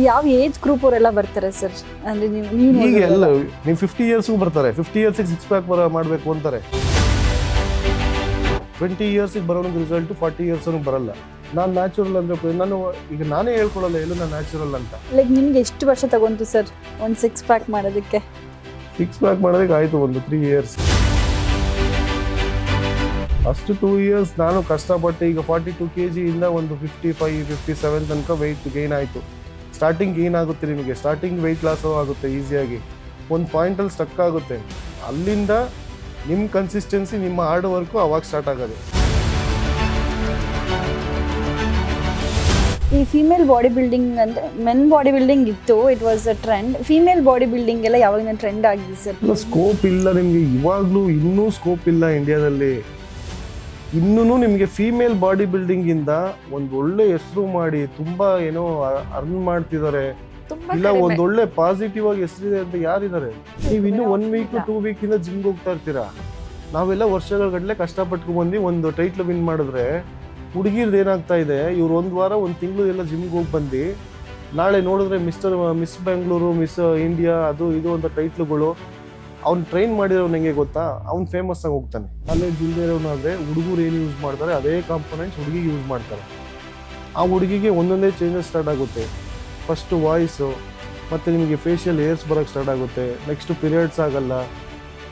ಯಾವ age group ಅವರೆಲ್ಲ ಬರ್ತಾರೆ ಸರ್? ಅಂದ್ರೆ ನೀವು ಈಗ ಎಲ್ಲ ನೀವು 50 ಇಯರ್ಸ್ಗೂ ಬರ್ತಾರೆ. 50 ಇಯರ್ಸಿಗೆ 6 ಪ್ಯಾಕ್ ಮಾಡಬೇಕು ಅಂತಾರೆ. 20 ಇಯರ್ಸಿಗೆ ಬರೋನಿಗೆ ರಿಸಲ್ಟ್ 40 ಇಯರ್ಸ್ನು ಬರಲ್ಲ. ನಾನು ನ್ಯಾಚುರಲ್ ಅಂದ್ರೆ ನಾನೇ ಹೇಳ್ಕೊಳ್ಳಲ್ಲ ಎಲ್ಲೂ ನಾನು ನ್ಯಾಚುರಲ್ ಅಂತ. ಲೈಕ್ ನಿಮ್ಗೆ ಎಷ್ಟು ವರ್ಷ ತಗೊಂತು ಸರ್ ಒಂದು 6 ಪ್ಯಾಕ್ ಮಾಡೋದಕ್ಕೆ? 6 ಪ್ಯಾಕ್ ಮಾಡೋದಕ್ಕೆ ಆಯಿತು ಒಂದು 3 ಇಯರ್ಸ್. ಅಷ್ಟು 2 ಇಯರ್ಸ್ ನಾನು ಕಷ್ಟಪಟ್ಟು ಈಗ 42 kg ಇಂದ ಒಂದು 55-57 ತನಕ ವೆಯ್ಟ್ ಗೇನ್ ಆಯಿತು. ಸ್ಟಾರ್ಟಿಂಗ್ ಗೇನ್ ಆಗುತ್ತೆ ನಿಮಗೆ, ಸ್ಟಾರ್ಟಿಂಗ್ ವೆಯ್ಟ್ ಲಾಸ್ ಆಗುತ್ತೆ ಈಸಿಯಾಗಿ. ಒಂದು ಪಾಯಿಂಟಲ್ಲಿ ಸ್ಟಕ್ ಆಗುತ್ತೆ. ಅಲ್ಲಿಂದ ನಿಮ್ಮ ಕನ್ಸಿಸ್ಟೆನ್ಸಿ, ನಿಮ್ಮ ಹಾರ್ಡ್ ವರ್ಕು ಅವಾಗ ಸ್ಟಾರ್ಟ್ ಆಗೋದು. ಈ ಫೀಮೇಲ್ ಬಾಡಿ ಬಿಲ್ಡಿಂಗ್ ಅಂದರೆ ಮೆನ್ ಬಾಡಿ ಬಿಲ್ಡಿಂಗ್ ಇತ್ತು, it was a trend. Female body building ಎಲ್ಲ ಯಾವಾಗ ಟ್ರೆಂಡ್ ಆಗಿದೆ ಸರ್? ಸ್ಕೋಪ್ ಇಲ್ಲ ನಿಮಗೆ, ಇವಾಗಲೂ ಇನ್ನೂ ಸ್ಕೋಪ್ ಇಲ್ಲ ಇಂಡಿಯಾದಲ್ಲಿ. ಇನ್ನೂ ನಿಮಗೆ ಫೀಮೇಲ್ ಬಾಡಿ ಬಿಲ್ಡಿಂಗಿಂದ ಒಂದು ಒಳ್ಳೆ ಹೆಸರು ಮಾಡಿ ತುಂಬ ಏನೋ ಅರ್ನ್ ಮಾಡ್ತಿದ್ದಾರೆ, ಇಲ್ಲ ಒಂದೊಳ್ಳೆ ಪಾಸಿಟಿವ್ ಆಗಿ ಹೆಸರಿದೆ ಅಂತ ಯಾರಿದ್ದಾರೆ? ನೀವು ಇನ್ನೂ 1 ವೀಕ್ 2 ವೀಕಿಂದ ಜಿಮ್ಗೆ ಹೋಗ್ತಾ ಇರ್ತೀರಾ. ನಾವೆಲ್ಲ ವರ್ಷಗಳ ಗಟ್ಟಲೆ ಕಷ್ಟಪಟ್ಟು ಬಂದು ಒಂದು ಟೈಟ್ಲ್ ವಿನ್ ಮಾಡಿದ್ರೆ ಹುಡುಗಿರ್ದು ಏನಾಗ್ತಾ ಇದೆ, ಇವ್ರು 1 ವಾರ 1 ತಿಂಗಳು ಎಲ್ಲ ಜಿಮ್ಗೆ ಹೋಗಿ ಬಂದು ನಾಳೆ ನೋಡಿದ್ರೆ ಮಿಸ್ ಬೆಂಗಳೂರು, ಮಿಸ್ ಇಂಡಿಯಾ, ಅದು ಇದು ಅಂತ ಟೈಟ್ಲುಗಳು. ಅವ್ನು ಟ್ರೈನ್ ಮಾಡಿರೋನು ಹೆಂಗೆ ಗೊತ್ತಾ, ಅವ್ನು ಫೇಮಸ್ ಆಗಿ ಹೋಗ್ತಾನೆ. ನಾಲೆಡ್ಜ್ ಇಲ್ಲದೆ ಇರೋನಾದರೆ ಹುಡುಗರು ಏನು ಯೂಸ್ ಮಾಡ್ತಾರೆ ಅದೇ ಕಾಂಪೊನೆಂಟ್ಸ್ ಹುಡುಗಿಗೆ ಯೂಸ್ ಮಾಡ್ತಾರೆ. ಆ ಹುಡುಗಿಗೆ ಒಂದೊಂದೇ ಚೇಂಜಸ್ ಸ್ಟಾರ್ಟ್ ಆಗುತ್ತೆ. ಫಸ್ಟು ವಾಯ್ಸು, ಮತ್ತು ನಿಮಗೆ ಫೇಶಿಯಲ್ ಏರ್ಸ್ ಬರೋಕ್ಕೆ ಸ್ಟಾರ್ಟ್ ಆಗುತ್ತೆ. ನೆಕ್ಸ್ಟು ಪೀರಿಯಡ್ಸ್ ಆಗಲ್ಲ.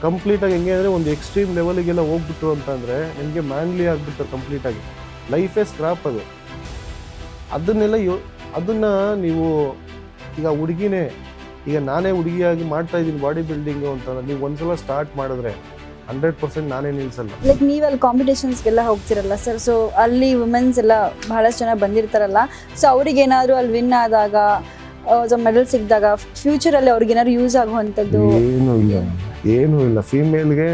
ಕಂಪ್ಲೀಟಾಗಿ ಹೆಂಗೆ ಅಂದರೆ ಒಂದು ಎಕ್ಸ್ಟ್ರೀಮ್ ಲೆವೆಲಿಗೆಲ್ಲ ಹೋಗ್ಬಿಟ್ರು ಅಂತಂದರೆ ನಿಮಗೆ ಮ್ಯಾನ್ಲಿ ಆಗಿಬಿಡ್ತಾರೆ ಕಂಪ್ಲೀಟಾಗಿ. ಲೈಫೇ ಸ್ಕ್ರಾಪ್ ಅದು. ಅದನ್ನು ನೀವು ಈಗ ಹುಡುಗಿನೇ, ಈಗ ನಾನೇ ಹುಡುಗಿಯಾಗಿ ಮಾಡ್ತಾ ಇದ್ದೀನಿ ಬಾಡಿ ಬಿಲ್ಡಿಂಗು ಅಂತ ನೀವು ಒಂದ್ಸಲ ಸ್ಟಾರ್ಟ್ ಮಾಡಿದ್ರೆ 100% ನಾನೇ ನಿಲ್ಸಲ್ಲ. ಲೈಕ್ ನೀವು ಅಲ್ಲಿ ಕಾಂಪಿಟೇಷನ್ಸ್ಗೆಲ್ಲ ಹೋಗ್ತಿರಲ್ಲ ಸರ್, ಸೊ ಅಲ್ಲಿ ವುಮೆನ್ಸ್ ಎಲ್ಲ ಬಹಳಷ್ಟು ಜನ ಬಂದಿರ್ತಾರಲ್ಲ, ಸೊ ಅವ್ರಿಗೇನಾದರೂ ಅಲ್ಲಿ ವಿನ್ ಆದಾಗ ಮೆಡಲ್ ಸಿಕ್ಕಿದಾಗ ಫ್ಯೂಚರಲ್ಲಿ ಅವ್ರಿಗೇನಾದ್ರು ಯೂಸ್ ಆಗುವಂಥದ್ದು? ಏನೂ ಇಲ್ಲ. ಫೀಮೇಲ್ಗೆ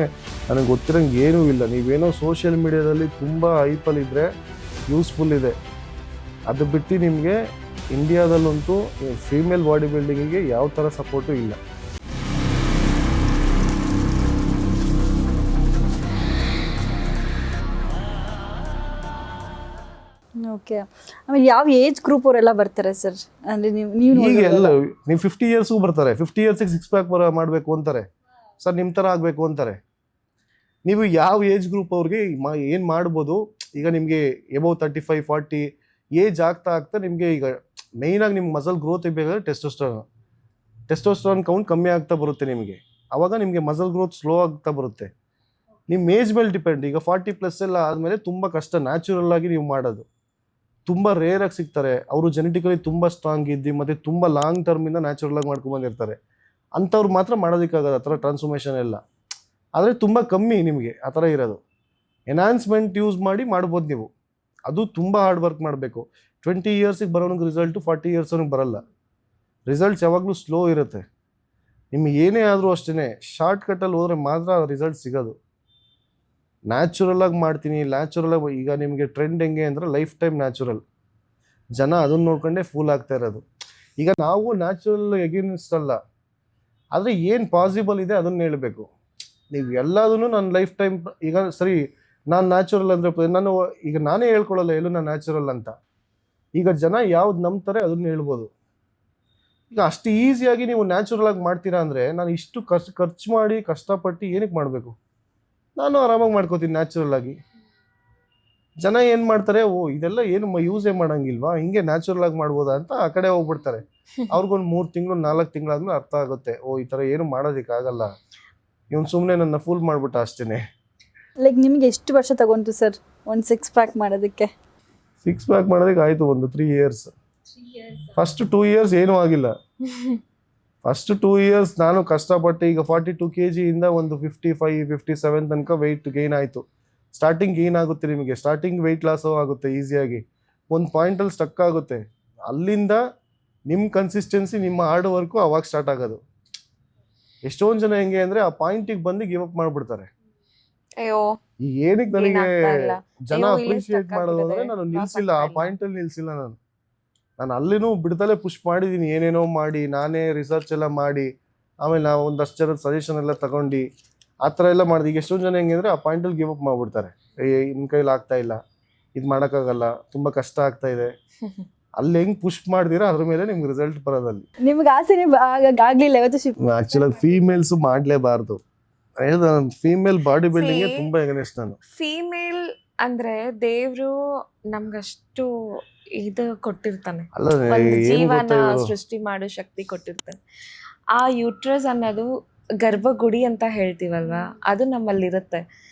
ನನಗೆ ಗೊತ್ತಿರೋಂಗೆ ಏನೂ ಇಲ್ಲ. ನೀವೇನೋ ಸೋಷಿಯಲ್ ಮೀಡಿಯಾದಲ್ಲಿ ತುಂಬ ಹೈಪಲ್ಲಿದ್ದರೆ ಯೂಸ್ಫುಲ್ ಇದೆ. ಅದು ಬಿಟ್ಟು ನಿಮಗೆ ಇಂಡಿಯಾದಲ್ಲಂತೂ ಫೀಮೇಲ್ ಬಾಡಿ ಬಿಲ್ಡಿಂಗಿಗೆ ಯಾವ ಥರ ಸಪೋರ್ಟು ಇಲ್ಲ. ಓಕೆ. ಆಮೇಲೆ ಯಾವ ಏಜ್ ಗ್ರೂಪ್ ಅವರೆಲ್ಲ ಬರ್ತಾರೆ ಸರ್? ಅಂದರೆ ನೀವು ಈಗ ಎಲ್ಲ ನೀವು 50 ಇಯರ್ಸ್ಗೂ ಬರ್ತಾರೆ. 50 ಇಯರ್ಸಿಗೆ 6 ಪ್ಯಾಕ್ ಮಾಡಬೇಕು ಅಂತಾರೆ ಸರ್, ನಿಮ್ಮ ಥರ ಆಗಬೇಕು ಅಂತಾರೆ. ನೀವು ಯಾವ ಏಜ್ ಗ್ರೂಪ್ ಅವ್ರಿಗೆ ಏನು ಮಾಡ್ಬೋದು? ಈಗ ನಿಮಗೆ ಎಬವ್ 35-40 ಏಜ್ ಆಗ್ತಾ ನಿಮಗೆ ಈಗ ಮೇಯ್ನಾಗಿ ನಿಮ್ಗೆ ಮಸಲ್ ಗ್ರೋತ್ ಬೇಕಾದ್ರೆ ಟೆಸ್ಟೋಸ್ಟೆರಾನ್ ಕೌಂಟ್ ಕಮ್ಮಿ ಆಗ್ತಾ ಬರುತ್ತೆ ನಿಮಗೆ. ಆವಾಗ ನಿಮಗೆ ಮಸಲ್ ಗ್ರೋತ್ ಸ್ಲೋ ಆಗ್ತಾ ಬರುತ್ತೆ. ನಿಮ್ಮ ಏಜ್ ಮೇಲೆ ಡಿಪೆಂಡ್. ಈಗ 40+ ಎಲ್ಲ ಆದಮೇಲೆ ತುಂಬ ಕಷ್ಟ ನ್ಯಾಚುರಲ್ ಆಗಿ ನೀವು ಮಾಡೋದು. ತುಂಬ ರೇರಾಗಿ ಸಿಗ್ತಾರೆ. ಅವರು ಜೆನೆಟಿಕಲಿ ತುಂಬ ಸ್ಟ್ರಾಂಗ್ ಇದ್ದು ಮತ್ತು ತುಂಬ ಲಾಂಗ್ ಟರ್ಮಿಂದ ನ್ಯಾಚುರಲಾಗಿ ಮಾಡ್ಕೊಂಡ್ಬಂದಿರ್ತಾರೆ. ಅಂಥವ್ರು ಮಾತ್ರ ಮಾಡೋದಕ್ಕಾಗೋದು ಆ ಥರ ಟ್ರಾನ್ಸ್ಫಾರ್ಮೇಷನ್ ಎಲ್ಲ. ಆದರೆ ತುಂಬ ಕಮ್ಮಿ ನಿಮಗೆ ಆ ಥರ ಇರೋದು. ಎನ್ಹಾನ್ಸ್ಮೆಂಟ್ ಯೂಸ್ ಮಾಡಿ ಮಾಡ್ಬೋದು ನೀವು. ಅದು ತುಂಬ ಹಾರ್ಡ್ ವರ್ಕ್ ಮಾಡಬೇಕು. 20 ಇಯರ್ಸಿಗೆ ಬರೋನಿಗೆ ರಿಸಲ್ಟು 40 ಇಯರ್ಸ್ನಿಗೆ ಬರಲ್ಲ. ರಿಸಲ್ಟ್ಸ್ ಯಾವಾಗಲೂ ಸ್ಲೋ ಇರುತ್ತೆ. ನಿಮಗೆ ಏನೇ ಆದರೂ ಅಷ್ಟೇ ಶಾರ್ಟ್ಕಟ್ಟಲ್ಲಿ ಹೋದರೆ ಮಾತ್ರ ರಿಸಲ್ಟ್ ಸಿಗೋದು. ನ್ಯಾಚುರಲಾಗಿ ಮಾಡ್ತೀನಿ, ನ್ಯಾಚುರಲಾಗಿ. ಈಗ ನಿಮಗೆ ಟ್ರೆಂಡ್ ಹೆಂಗೆ ಅಂದರೆ ಲೈಫ್ ಟೈಮ್ ನ್ಯಾಚುರಲ್. ಜನ ಅದನ್ನು ನೋಡ್ಕೊಂಡೇ ಫೂಲ್ ಆಗ್ತಾ ಇರೋದು. ಈಗ ನಾವು ನ್ಯಾಚುರಲ್ ಎಗೇನ್ಸ್ಟ್ ಅಲ್ಲ, ಆದರೆ ಏನು ಪಾಸಿಬಲ್ ಇದೆ ಅದನ್ನು ಹೇಳಬೇಕು. ನೀವು ಎಲ್ಲದನ್ನು ನನ್ನ ಲೈಫ್ ಟೈಮ್ ಈಗ ಸರಿ ನಾನು ನ್ಯಾಚುರಲ್ ಅಂದರೆ ನಾನೇ ಹೇಳ್ಕೊಳ್ಳಲ್ಲ ಎಲ್ಲೂ ನಾನು ನ್ಯಾಚುರಲ್ ಅಂತ. ಈಗ ಜನ ಯಾವ್ದು ನಂಬ್ತಾರೆ ಅದನ್ನು ಹೇಳ್ಬೋದು. ಈಗ ಅಷ್ಟು ಈಸಿಯಾಗಿ ನೀವು ನ್ಯಾಚುರಲ್ ಆಗಿ ಮಾಡ್ತೀರಾ ಅಂದರೆ ನಾನು ಇಷ್ಟು ಖರ್ಚು ಮಾಡಿ ಕಷ್ಟಪಟ್ಟು ಏನಕ್ಕೆ ಮಾಡಬೇಕು? ನಾನು ಆರಾಮಾಗಿ ಮಾಡ್ಕೋತೀನಿ ನ್ಯಾಚುರಲ್ ಆಗಿ. ಜನ ಏನು ಮಾಡ್ತಾರೆ, ಇದೆಲ್ಲ ಏನು ಯೂಸೇ ಮಾಡೋಂಗಿಲ್ವಾ, ಹಿಂಗೆ ನ್ಯಾಚುರಲ್ ಆಗಿ ಮಾಡ್ಬೋದಾ ಅಂತ ಆ ಕಡೆ ಹೋಗ್ಬಿಡ್ತಾರೆ. ಅವ್ರಿಗೊಂದು 3 ತಿಂಗಳು 4 ತಿಂಗಳಾದ್ಮೇಲೆ ಅರ್ಥ ಆಗುತ್ತೆ, ಈ ಥರ ಏನು ಮಾಡೋದಕ್ಕಾಗಲ್ಲ, ಇವನು ಸುಮ್ಮನೆ ನನ್ನ ಫೂಲ್ ಮಾಡ್ಬಿಟ್ಟ ಅಷ್ಟೇ. ಲೈಕ್ ನಿಮಗೆ ಎಷ್ಟು ವರ್ಷ ತಗೊಂತು ಸರ್ ಒಂದು 6 ಪ್ಯಾಕ್ ಮಾಡೋದಕ್ಕೆ? 6 ಪ್ಯಾಕ್ ಮಾಡೋದಕ್ಕೆ ಆಯಿತು ಒಂದು 3 ಇಯರ್ಸ್. ಫಸ್ಟ್ 2 ಇಯರ್ಸ್ ಏನೂ ಆಗಿಲ್ಲ. ಫಸ್ಟ್ 2 ಇಯರ್ಸ್ ನಾನು ಕಷ್ಟಪಟ್ಟು ಈಗ 42 kg ಇಂದ ಒಂದು 55-57 ತನಕ ವೆಯ್ಟ್ ಗೇನ್ ಆಯಿತು. ಸ್ಟಾರ್ಟಿಂಗ್ ಗೇನ್ ಆಗುತ್ತೆ ನಿಮಗೆ, ಸ್ಟಾರ್ಟಿಂಗ್ ವೆಯ್ಟ್ ಲಾಸ್ ಆಗುತ್ತೆ ಈಸಿಯಾಗಿ. ಒಂದು ಪಾಯಿಂಟಲ್ಲಿ ಸ್ಟಕ್ ಆಗುತ್ತೆ. ಅಲ್ಲಿಂದ ನಿಮ್ಮ ಕನ್ಸಿಸ್ಟೆನ್ಸಿ, ನಿಮ್ಮ ಹಾರ್ಡ್ ವರ್ಕು ಅವಾಗ ಸ್ಟಾರ್ಟ್ ಆಗೋದು. ಎಷ್ಟೊಂದು ಜನ ಹೆಂಗೆ ಅಂದರೆ ಆ ಪಾಯಿಂಟಿಗೆ ಬಂದು ಗಿವ್ ಅಪ್ ಮಾಡಿಬಿಡ್ತಾರೆ. ಈಗ ಏನಕ್ಕೆ ನನಗೆ ಜನ ಅಪ್ರಿಷಿಯೇಟ್ ಮಾಡೋದು ಅಂದರೆ ನಾನು ನಿಲ್ಸಿಲ್ಲ, ಆ ಪಾಯಿಂಟಲ್ಲಿ ನಿಲ್ಸಿಲ್ಲ. ನಾನು ಅಲ್ಲಿನೂ ಬಿಡ್ದಲೇ ಪುಷ್ ಮಾಡಿದ್ದೀನಿ, ಏನೇನೋ ಮಾಡಿ ನಾನೇ ರಿಸರ್ಚ್ ಎಲ್ಲ ಮಾಡಿ, ಆಮೇಲೆ ನಾವು ಒಂದಷ್ಟು ಜನದ ಸಜೆಷನ್ ಎಲ್ಲ ತಗೊಂಡು ಆ ಥರ ಎಲ್ಲ ಮಾಡಿದೆ. ಈಗ ಎಷ್ಟೊಂದು ಜನ ಹೆಂಗೆ ಅಂದರೆ ಆ ಪಾಯಿಂಟಲ್ಲಿ ಗಿವ್ ಅಪ್ ಮಾಡಿಬಿಡ್ತಾರೆ. ಇನ್ನ ಕೈಲಿ ಆಗ್ತಾ ಇಲ್ಲ, ಇದು ಮಾಡೋಕ್ಕಾಗಲ್ಲ, ತುಂಬ ಕಷ್ಟ ಆಗ್ತಾ ಇದೆ ಅಲ್ಲಿ ಹೆಂಗ್ ಪುಷ್ ಮಾಡ್ದಿರಾ ಅದ್ರ ಮೇಲೆ ನಿಮ್ಗೆ ರಿಸಲ್ಟ್ ಬರೋದಲ್ಲಿ. ನಿಮ್ಗೆ ಆಸೆನೇ ಆಗ್ಲಿಲ್ಲ ಇವತ್ತು ಆಕ್ಚುಲಾಗಿ ಫೀಮೇಲ್ಸ್ ಮಾಡ್ಲೇಬಾರ್ದು. ಫೀಮೇಲ್ ಬಾಡಿ ಬಿಲ್ಡಿಂಗ್ ತುಂಬಾ ಎಗನೆಸ್ಟ್ ನಾನು. ಫೀಮೇಲ್ ಅಂದ್ರೆ ದೇವ್ರು ನಮ್ಗಷ್ಟು ಇದು ಕೊಟ್ಟಿರ್ತಾನೆ, ಅಲ್ಲ ಒಂದು ಏನ್ ಜೀವನ ಗೊತ್ತಾ ಇವ್ರು? ಸೃಷ್ಟಿ ಮಾಡೋ ಶಕ್ತಿ ಕೊಟ್ಟಿರ್ತಾನೆ. ಆ ಯೂಟ್ರಸ್ ಅನ್ನೋದು ಗರ್ಭಗುಡಿ ಅಂತ ಹೇಳ್ತೀವಲ್ವಾ, ಅದು ನಮ್ಮಲ್ಲಿರುತ್ತೆ.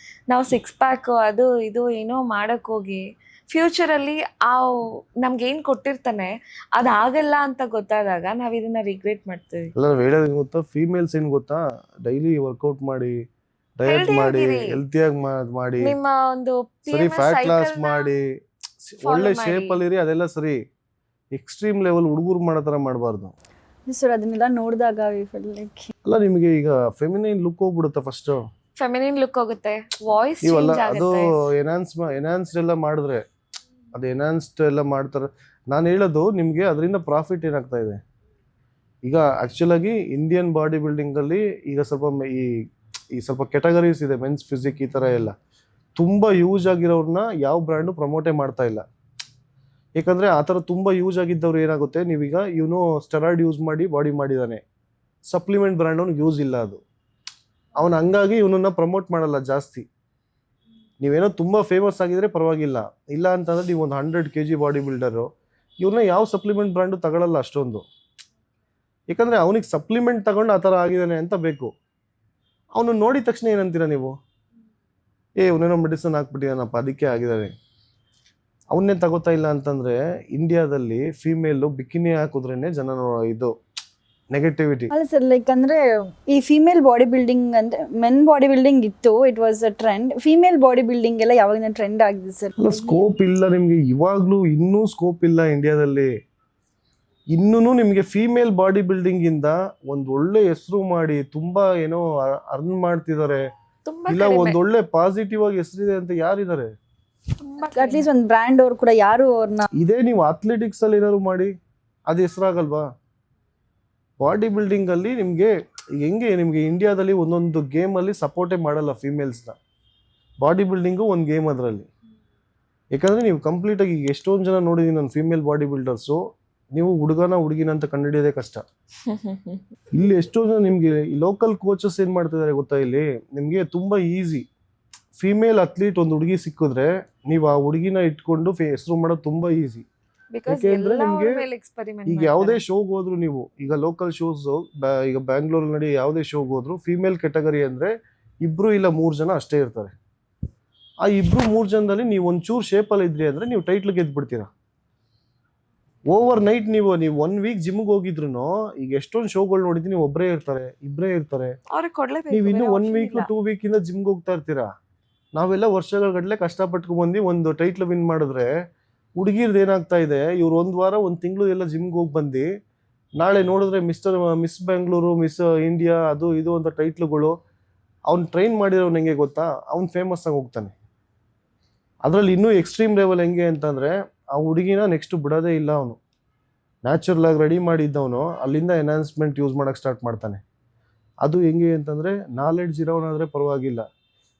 ನಾವು 6 ಪ್ಯಾಕ್ ಅದು ಇದು ಏನೋ ಮಾಡಕ್ ಹೋಗಿ ಫ್ಯೂಚರಲ್ಲಿ ಆ ನಮ್ಗೇನ್ ಕೊಟ್ಟಿರ್ತಾನೆ ಅದಾಗಲ್ಲ ಅಂತ ಗೊತ್ತಾದಾಗ ನಾವ್ ಇದನ್ನ ರಿಗ್ರೆಟ್ ಮಾಡ್ತೀವಿ. ಅಲ್ಲ ಹೇಳೋದು ಏನ್ ಗೊತ್ತಾ, ಫೀಮೇಲ್ಸ್ ಏನ್ ಗೊತ್ತಾ, ಡೈಲಿ ವರ್ಕೌಟ್ ಮಾಡಿ, ಡಯಟ್ Healthy ಮಾಡಿ, ಆಗಿರಿ. ಹೆಲ್ತಿಯಾಗಿ ಮಾಡಿ, ನಿಮ್ಮ ಒಂದು ಸರಿ PMS ಫ್ಯಾಟ್ ಲಾಸ್ cycle ನ ಮಾಡಿ, follow ಒಳ್ಳೆ ಮಾಡಿ. ಶೇಪ್ ಅಲ್ಲಿ ಇರಿ, ಅದೆಲ್ಲ ಸರಿ. ಎಕ್ಸ್ಟ್ರೀಮ್ ಲೆವೆಲ್ ಹುಡುಗರು ಮಾಡೋ ತರ ಮಾಡಬಾರ್ದು. ಸರ್ ಅದನ್ನೆಲ್ಲ ನೋಡಿದಾಗ ಲೈಕ್ ಅಲ್ಲ ನಿಮಗೆ ಈಗ ಫೆಮಿನೈನ್ ಲುಕ್ ಹೋಗ್ಬಿಡುತ್ತೆ ಫಸ್ಟ್. ಫೆಮಿನಿನ್ ಲುಕ್ ಹೋಗುತ್ತೆ, ವಾಯ್ಸ್ ಇವೆಲ್ಲ ಚೇಂಜ್ ಅದು ಆಗುತ್ತೆ. ಎನ್ಹಾನ್ಸ್ಡ್ ಎಲ್ಲ ಮಾಡಿದ್ರೆ, ಅದು ಎನ್ಹಾನ್ಸ್ಡ್ ಎಲ್ಲ ಮಾಡ್ತಾರೆ. ನಾನು ಹೇಳೋದು ನಿಮಗೆ ಅದರಿಂದ ಪ್ರಾಫಿಟ್ ಏನಾಗ್ತಾ ಇದೆ ಈಗ. ಆಕ್ಚುಲ್ ಆಗಿ ಇಂಡಿಯನ್ ಬಾಡಿ ಬಿಲ್ಡಿಂಗ್ ಅಲ್ಲಿ ಈಗ ಸ್ವಲ್ಪ ಈ ಸ್ವಲ್ಪ ಕೆಟಗರೀಸ್ ಇದೆ, ಮೆನ್ಸ್ ಫಿಸಿಕ್ ಈ ತರ ಎಲ್ಲ. ತುಂಬಾ ಯೂಸ್ ಆಗಿರೋರ್ನ ಯಾವ ಬ್ರ್ಯಾಂಡು ಪ್ರಮೋಟೇ ಮಾಡ್ತಾ ಇಲ್ಲ. ಯಾಕಂದ್ರೆ ಆ ಥರ ತುಂಬಾ ಯೂಸ್ ಆಗಿದ್ದವ್ರು ಏನಾಗುತ್ತೆ, ನೀವೀಗ ಇವನು ಸ್ಟೆರಾಯ್ಡ್ ಯೂಸ್ ಮಾಡಿ ಬಾಡಿ ಮಾಡಿದಾನೆ, ಸಪ್ಲಿಮೆಂಟ್ ಬ್ರ್ಯಾಂಡ್ ಅವ್ನಿಗೆ ಯೂಸ್ ಇಲ್ಲ ಅದು, ಅವನು ಹಂಗಾಗಿ ಇವನನ್ನ ಪ್ರಮೋಟ್ ಮಾಡಲ್ಲ ಜಾಸ್ತಿ. ನೀವೇನೋ ತುಂಬಾ ಫೇಮಸ್ ಆಗಿದ್ರೆ ಪರವಾಗಿಲ್ಲ, ಇಲ್ಲ ಅಂತಂದ್ರೆ ನೀವು ಒಂದು 100 kg ಬಾಡಿ ಬಿಲ್ಡರು, ಇವ್ರನ್ನ ಯಾವ ಸಪ್ಲಿಮೆಂಟ್ ಬ್ರ್ಯಾಂಡು ತಗೊಳ್ಳಲ್ಲ ಅಷ್ಟೊಂದು. ಯಾಕಂದ್ರೆ ಅವನಿಗೆ ಸಪ್ಲಿಮೆಂಟ್ ತಗೊಂಡು ಆ ಥರ ಆಗಿದ್ದಾನೆ ಅಂತ ಬೇಕು. ಅವನು ನೋಡಿದ ತಕ್ಷಣ ಏನಂತೀರ ನೀವು, ಇವನೇನೋ ಮೆಡಿಸಿನ್ ಹಾಕ್ಬಿಟ್ಟಿದಾನಪ್ಪ ಅದಕ್ಕೆ ಆಗಿದ್ದಾನೆ, ಅವನ್ನೇ ತಗೋತಾ ಇಲ್ಲ ಅಂತಂದ್ರೆ. ಇಂಡಿಯಾದಲ್ಲಿ ಫೀಮೇಲು ಬಿಕಿನಿ ಹಾಕಿದ್ರೇನೆ ಜನ ಇದು ನೆಗೆಟಿವಿಟಿ. ಅಲ್ಲ ಸರ್, ಲೈಕ್ ಅಂದ್ರೆ ಈ ಫೀಮೇಲ್ ಬಾಡಿ ಬಿಲ್ಡಿಂಗ್ ಅಂದ್ರೆ ಮೆನ್ ಬಾಡಿ ಬಿಲ್ಡಿಂಗ್ ಇತ್ತು, it was a trend. Female body building ಎಲ್ಲ ಯಾವಾಗ ಟ್ರೆಂಡ್ ಆಗಿದೆ ಸರ್? ಅಲ್ಲ ಸ್ಕೋಪ್ ಇಲ್ಲ ನಿಮ್ಗೆ, ಇವಾಗ್ಲೂ ಇನ್ನೂ ಸ್ಕೋಪ್ ಇಲ್ಲ ಇಂಡಿಯಾದಲ್ಲಿ. ಇನ್ನೂ ನಿಮ್ಗೆ ಫೀಮೇಲ್ ಬಾಡಿ ಬಿಲ್ಡಿಂಗ್ ಇಂದ ಒಂದ್ ಒಳ್ಳೆ ಹೆಸರು ಮಾಡಿ ತುಂಬಾ ಏನೋ ಅರ್ನ್ ಮಾಡ್ತಿದ್ದಾರೆ, ತುಂಬಾ ಇಲ್ಲ ಕಡಿಮೆ. ಒಂದ್ ಒಳ್ಳೆ ಪಾಸಿಟಿವ್ ಆಗಿ ಹೆಸರಿದೆ ಅಂತ ಯಾರಿದ್ದಾರೆ? ತುಂಬಾ ಅಟ್ಲೀಸ್ಟ್ ಒಂದು ಬ್ರ್ಯಾಂಡ್ ಅವ್ರು ಕೂಡ ಯಾರು ಅವ್ರನ್ನ ಇದೇ ನೀವು ಅಥ್ಲೆಟಿಕ್ಸ್ ಅಲ್ಲಿ ಏನಾದ್ರು ಮಾಡಿ ಅದು ಹೆಸರಾಗಲ್ವಾ? ಬಾಡಿ ಬಿಲ್ಡಿಂಗ್ ಅಲ್ಲಿ ನಿಮ್ಗೆ ಹೆಂಗೆ, ನಿಮ್ಗೆ ಇಂಡಿಯಾದಲ್ಲಿ ಒಂದೊಂದು ಗೇಮ್ ಅಲ್ಲಿ ಸಪೋರ್ಟೇ ಮಾಡಲ್ಲ ಫಿಮೇಲ್ಸ್ನ. ಬಾಡಿ ಬಿಲ್ಡಿಂಗು ಒಂದು ಗೇಮ್ ಅದರಲ್ಲಿ. ಯಾಕಂದ್ರೆ ನೀವು ಕಂಪ್ಲೀಟ್ ಆಗಿ ಎಷ್ಟೊಂದು ಜನ ನೋಡಿದೀನಿ ನಾನು ಫಿಮೇಲ್ ಬಾಡಿ ಬಿಲ್ಡರ್ಸು, ನೀವು ಹುಡುಗಿನ ಅಂತ ಕಂಡುಹಿಡಿಯೋದೇ ಕಷ್ಟ. ಇಲ್ಲಿ ಎಷ್ಟೋ ಜನ ನಿಮ್ಗೆ ಲೋಕಲ್ ಕೋಚಸ್ ಏನ್ ಮಾಡ್ತಿದ್ದಾರೆ ಗೊತ್ತಾ, ಇಲ್ಲಿ ನಿಮ್ಗೆ ತುಂಬಾ ಈಸಿ. ಫಿಮೇಲ್ ಅಥ್ಲೀಟ್ ಒಂದು ಹುಡುಗಿ ಸಿಕ್ಕಿದ್ರೆ ನೀವು ಆ ಹುಡುಗಿನ ಇಟ್ಕೊಂಡು ಹೆಸರು ಮಾಡೋದು ತುಂಬಾ ಈಸಿ. Because ಯಾಕೆಂದ್ರೆ ಎಲ್ಲ ನಿಮ್ಗೆ ಅವ್ರ ಮೇಲೆ experiment ಈಗ ಮಾಡ್ತಾರೆ. ಯಾವುದೇ ಶೋಗೆ ಹೋದ್ರು ನೀವು, ಈಗ ಲೋಕಲ್ ಶೋಸ್ ಈಗ ಬ್ಯಾಂಗ್ಳೂರ್ ನಡಿ ಯಾವುದೇ ಶೋಗೆ ಹೋದ್ರು ಫಿಮೇಲ್ ಕೆಟಗರಿ ಅಂದ್ರೆ 2 ಇಲ್ಲ 3 ಜನ ಅಷ್ಟೇ ಇರ್ತಾರೆ. ಆ 2-3 ಜನದಲ್ಲಿ ನೀವು ಒಂಚೂರು ಶೇಪಲ್ಲಿ ಇದ್ರಿ ಅಂದ್ರೆ ನೀವು ಟೈಟ್ಲ್ ಗೆದ್ಬಿಡ್ತೀರಾ. ಓವರ್ ನೈಟ್ ನೀವು 1 ವೀಕ್ ಜಿಮ್ಗೆ ಹೋಗಿದ್ರು, ಈಗ ಎಷ್ಟೊಂದು ಶೋಗಳು ನೋಡಿದ್ದೀನಿ, ಒಬ್ಬರೇ ಇರ್ತಾರೆ, ಇಬ್ಬರೇ ಇರ್ತಾರೆ. ಅವ್ರಿಗೆ ಕೊಡ್ಲೇಬೇಕು, ನೀವು ಇನ್ನೂ ಬೇರೆ 1 option ವೀಕ್ ಇಲ್ಲ. 2 ವೀಕಿಂದ ಜಿಮ್ಗೆ ಹೋಗ್ತಾ ಇರ್ತೀರಾ. ನಾವೆಲ್ಲ ವರ್ಷಗಳ ಗಟ್ಟಲೆ ಕಷ್ಟಪಟ್ಕೊಂಡು ಬಂದು ಒಂದು ಟೈಟ್ಲ್ ವಿನ್ ಮಾಡಿದ್ರೆ, ಹುಡುಗಿರ್ದು ಏನಾಗ್ತಾ ಇದೆ, ಇವ್ರು 1 ವಾರ 1 ತಿಂಗಳು ಎಲ್ಲ ಜಿಮ್ಗೆ ಹೋಗಿ ಬಂದು ನಾಳೆ ನೋಡಿದ್ರೆ ಮಿಸ್ ಬೆಂಗಳೂರು, ಮಿಸ್ ಇಂಡಿಯಾ, ಅದು ಇದು ಅಂತ ಟೈಟ್ಲುಗಳು. ಅವ್ನು ಟ್ರೈನ್ ಮಾಡಿರೋನು ಹೆಂಗೆ ಗೊತ್ತಾ, ಅವ್ನು ಫೇಮಸ್ ಆಗಿ ಹೋಗ್ತಾನೆ. ಅದರಲ್ಲಿ ಇನ್ನೂ ಎಕ್ಸ್ಟ್ರೀಮ್ ಲೆವೆಲ್ ಹೆಂಗೆ ಅಂತಂದರೆ, ಆ ಹುಡುಗಿನ ನೆಕ್ಸ್ಟ್ ಬಿಡೋದೇ ಇಲ್ಲ. ಅವನು ನ್ಯಾಚುರಲ್ ಆಗಿ ರೆಡಿ ಮಾಡಿದ್ದವನು ಅಲ್ಲಿಂದ ಎನ್ಹಾನ್ಸ್ಮೆಂಟ್ ಯೂಸ್ ಮಾಡೋಕ್ಕೆ ಸ್ಟಾರ್ಟ್ ಮಾಡ್ತಾನೆ. ಅದು ಹೆಂಗೆ ಅಂತಂದರೆ, ನಾಲೆಡ್ಜ್ ಇರೋನಾದರೆ ಪರವಾಗಿಲ್ಲ,